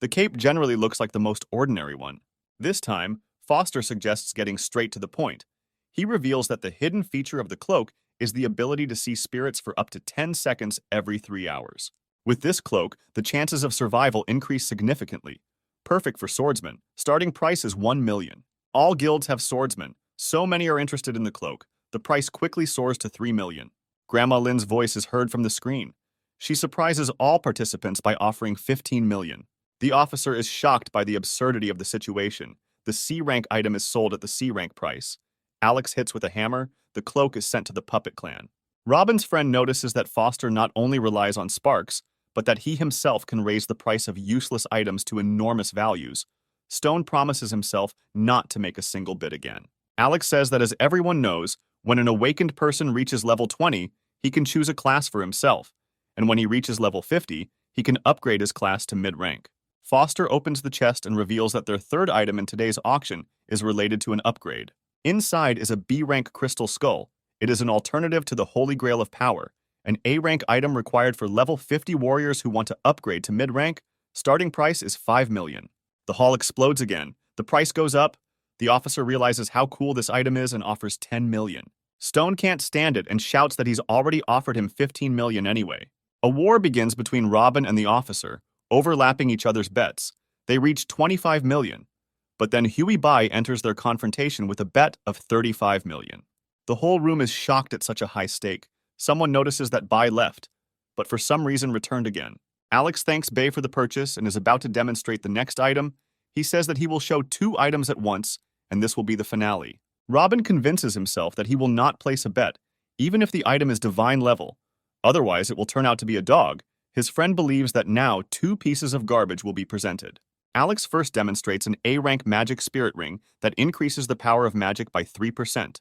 The cape generally looks like the most ordinary one. This time, Foster suggests getting straight to the point. He reveals that the hidden feature of the cloak is the ability to see spirits for up to 10 seconds every 3 hours. With this cloak, the chances of survival increase significantly. Perfect for swordsmen. Starting price is 1 million. All guilds have swordsmen. So many are interested in the cloak. The price quickly soars to 3 million. Grandma Lynn's voice is heard from the screen. She surprises all participants by offering 15 million. The officer is shocked by the absurdity of the situation. The C-rank item is sold at the C-rank price. Alex hits with a hammer. The cloak is sent to the Puppet Clan. Robin's friend notices that Foster not only relies on Sparks, but that he himself can raise the price of useless items to enormous values. Stone promises himself not to make a single bid again. Alex says that as everyone knows, when an awakened person reaches level 20, he can choose a class for himself, and when he reaches level 50, he can upgrade his class to mid-rank. Foster opens the chest and reveals that their third item in today's auction is related to an upgrade. Inside is a B-rank crystal skull. It is an alternative to the Holy Grail of Power, an A-rank item required for level 50 warriors who want to upgrade to mid-rank. Starting price is 5 million. The hall explodes again. The price goes up. The officer realizes how cool this item is and offers 10 million. Stone can't stand it and shouts that he's already offered him 15 million anyway. A war begins between Robin and the officer, overlapping each other's bets. They reach 25 million. But then Huey Bai enters their confrontation with a bet of 35 million. The whole room is shocked at such a high stake. Someone notices that Bai left, but for some reason returned again. Alex thanks Bai for the purchase and is about to demonstrate the next item. He says that he will show 2 items at once, and this will be the finale. Robin convinces himself that he will not place a bet, even if the item is divine level. Otherwise, it will turn out to be a dog. His friend believes that now 2 pieces of garbage will be presented. Alex first demonstrates an A-rank magic spirit ring that increases the power of magic by 3%.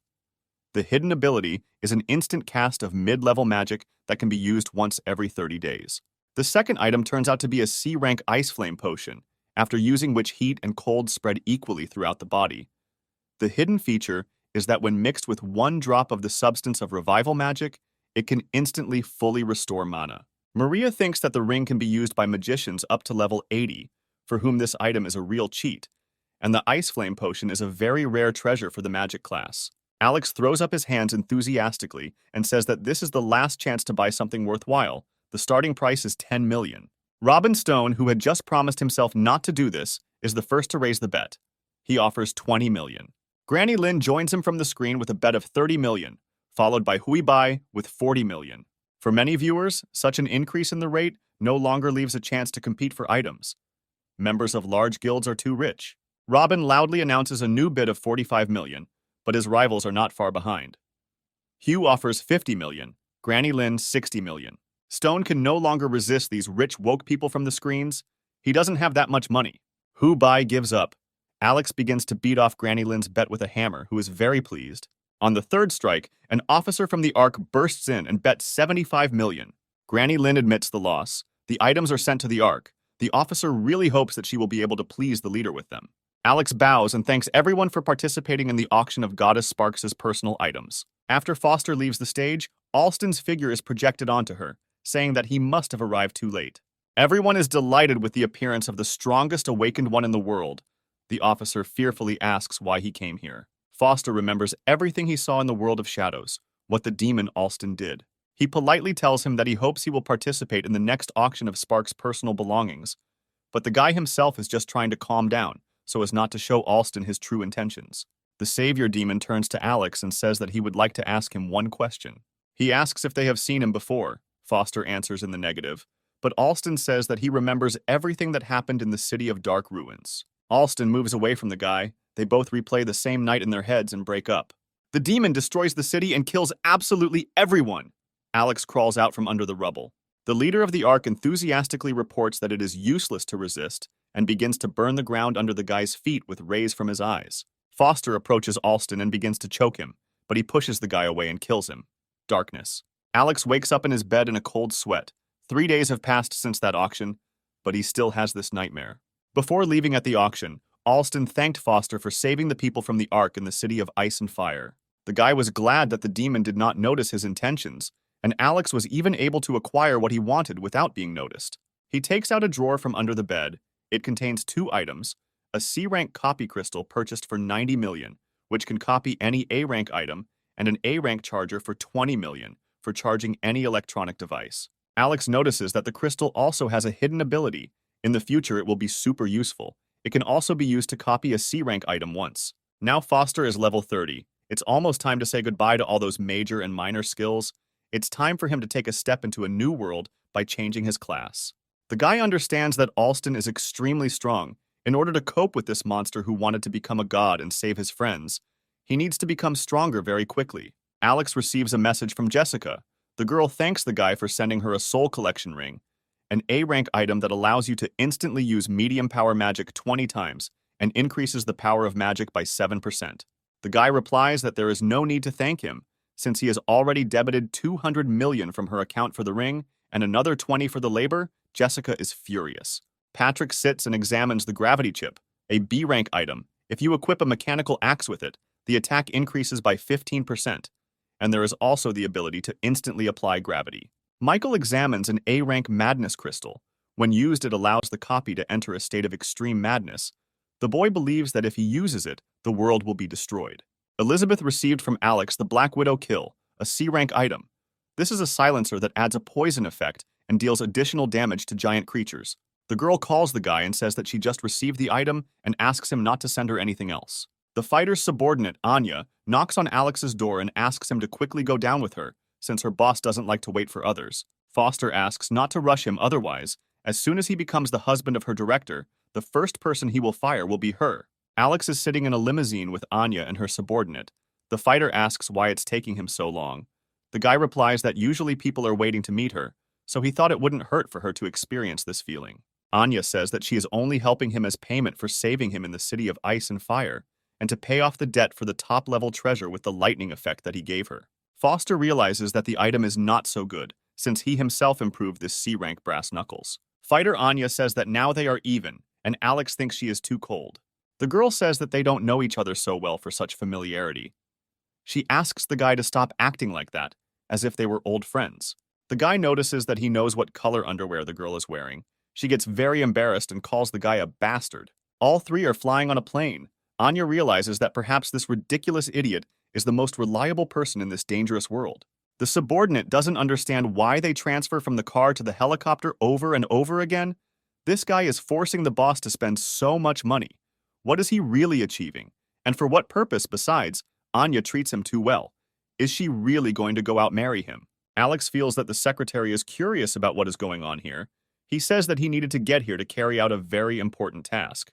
The hidden ability is an instant cast of mid-level magic that can be used once every 30 days. The second item turns out to be a C-rank ice flame potion, after using which heat and cold spread equally throughout the body. The hidden feature is that when mixed with 1 drop of the substance of revival magic, it can instantly fully restore mana. Maria thinks that the ring can be used by magicians up to level 80, for whom this item is a real cheat, and the ice flame potion is a very rare treasure for the magic class. Alex throws up his hands enthusiastically and says that this is the last chance to buy something worthwhile. The starting price is 10 million. Robin Stone, who had just promised himself not to do this, is the first to raise the bet. He offers 20 million. Granny Lin joins him from the screen with a bet of 30 million, followed by Hui Bai with 40 million. For many viewers, such an increase in the rate no longer leaves a chance to compete for items. Members of large guilds are too rich. Robin loudly announces a new bid of 45 million, but his rivals are not far behind. Hugh offers 50 million, Granny Lin 60 million. Stone can no longer resist these rich woke people from the screens. He doesn't have that much money. Hu Bai gives up. Alex begins to beat off Granny Lin's bet with a hammer, who is very pleased. On the third strike, an officer from the Ark bursts in and bets 75 million. Granny Lin admits the loss. The items are sent to the Ark. The officer really hopes that she will be able to please the leader with them. Alex bows and thanks everyone for participating in the auction of Goddess Sparks' personal items. After Foster leaves the stage, Alston's figure is projected onto her, saying that he must have arrived too late. Everyone is delighted with the appearance of the strongest awakened one in the world. The officer fearfully asks why he came here. Foster remembers everything he saw in the world of shadows, what the demon Alston did. He politely tells him that he hopes he will participate in the next auction of Sparks' personal belongings, but the guy himself is just trying to calm down, so as not to show Alston his true intentions. The savior demon turns to Alex and says that he would like to ask him one question. He asks if they have seen him before. Foster answers in the negative, but Alston says that he remembers everything that happened in the City of Dark Ruins. Alston moves away from the guy. They both replay the same night in their heads and break up. The demon destroys the city and kills absolutely everyone. Alex crawls out from under the rubble. The leader of the Ark enthusiastically reports that it is useless to resist and begins to burn the ground under the guy's feet with rays from his eyes. Foster approaches Alston and begins to choke him, but he pushes the guy away and kills him. Darkness. Alex wakes up in his bed in a cold sweat. 3 days have passed since that auction, but he still has this nightmare. Before leaving at the auction, Alston thanked Foster for saving the people from the Ark in the City of Ice and Fire. The guy was glad that the demon did not notice his intentions, and Alex was even able to acquire what he wanted without being noticed. He takes out a drawer from under the bed. It contains 2 items, a C-rank copy crystal purchased for 90 million, which can copy any A-rank item, and an A-rank charger for 20 million for charging any electronic device. Alex notices that the crystal also has a hidden ability. In the future, it will be super useful. It can also be used to copy a C-rank item once. Now Foster is level 30. It's almost time to say goodbye to all those major and minor skills. It's time for him to take a step into a new world by changing his class. The guy understands that Alston is extremely strong. In order to cope with this monster who wanted to become a god and save his friends, he needs to become stronger very quickly. Alex receives a message from Jessica. The girl thanks the guy for sending her a soul collection ring, an A-rank item that allows you to instantly use medium power magic 20 times and increases the power of magic by 7%. The guy replies that there is no need to thank him, since he has already debited 200 million from her account for the ring and another 20 for the labor. Jessica is furious. Patrick sits and examines the gravity chip, a B-rank item. If you equip a mechanical axe with it, the attack increases by 15%, and there is also the ability to instantly apply gravity. Michael examines an A-rank madness crystal. When used, it allows the copy to enter a state of extreme madness. The boy believes that if he uses it, the world will be destroyed. Elizabeth received from Alex the Black Widow Kill, a C-rank item. This is a silencer that adds a poison effect and deals additional damage to giant creatures. The girl calls the guy and says that she just received the item and asks him not to send her anything else. The fighter's subordinate, Anya, knocks on Alex's door and asks him to quickly go down with her, since her boss doesn't like to wait for others. Foster asks not to rush him otherwise. As soon as he becomes the husband of her director, the first person he will fire will be her. Alex is sitting in a limousine with Anya and her subordinate. The fighter asks why it's taking him so long. The guy replies that usually people are waiting to meet her, so he thought it wouldn't hurt for her to experience this feeling. Anya says that she is only helping him as payment for saving him in the city of ice and fire, and to pay off the debt for the top-level treasure with the lightning effect that he gave her. Foster realizes that the item is not so good, since he himself improved this C-rank brass knuckles. Fighter Anya says that now they are even, and Alex thinks she is too cold. The girl says that they don't know each other so well for such familiarity. She asks the guy to stop acting like that, as if they were old friends. The guy notices that he knows what color underwear the girl is wearing. She gets very embarrassed and calls the guy a bastard. All three are flying on a plane. Anya realizes that perhaps this ridiculous idiot is the most reliable person in this dangerous world. The subordinate doesn't understand why they transfer from the car to the helicopter over and over again. This guy is forcing the boss to spend so much money. What is he really achieving? And for what purpose besides? Anya treats him too well. Is she really going to go out marry him? Alex feels that the secretary is curious about what is going on here. He says that he needed to get here to carry out a very important task.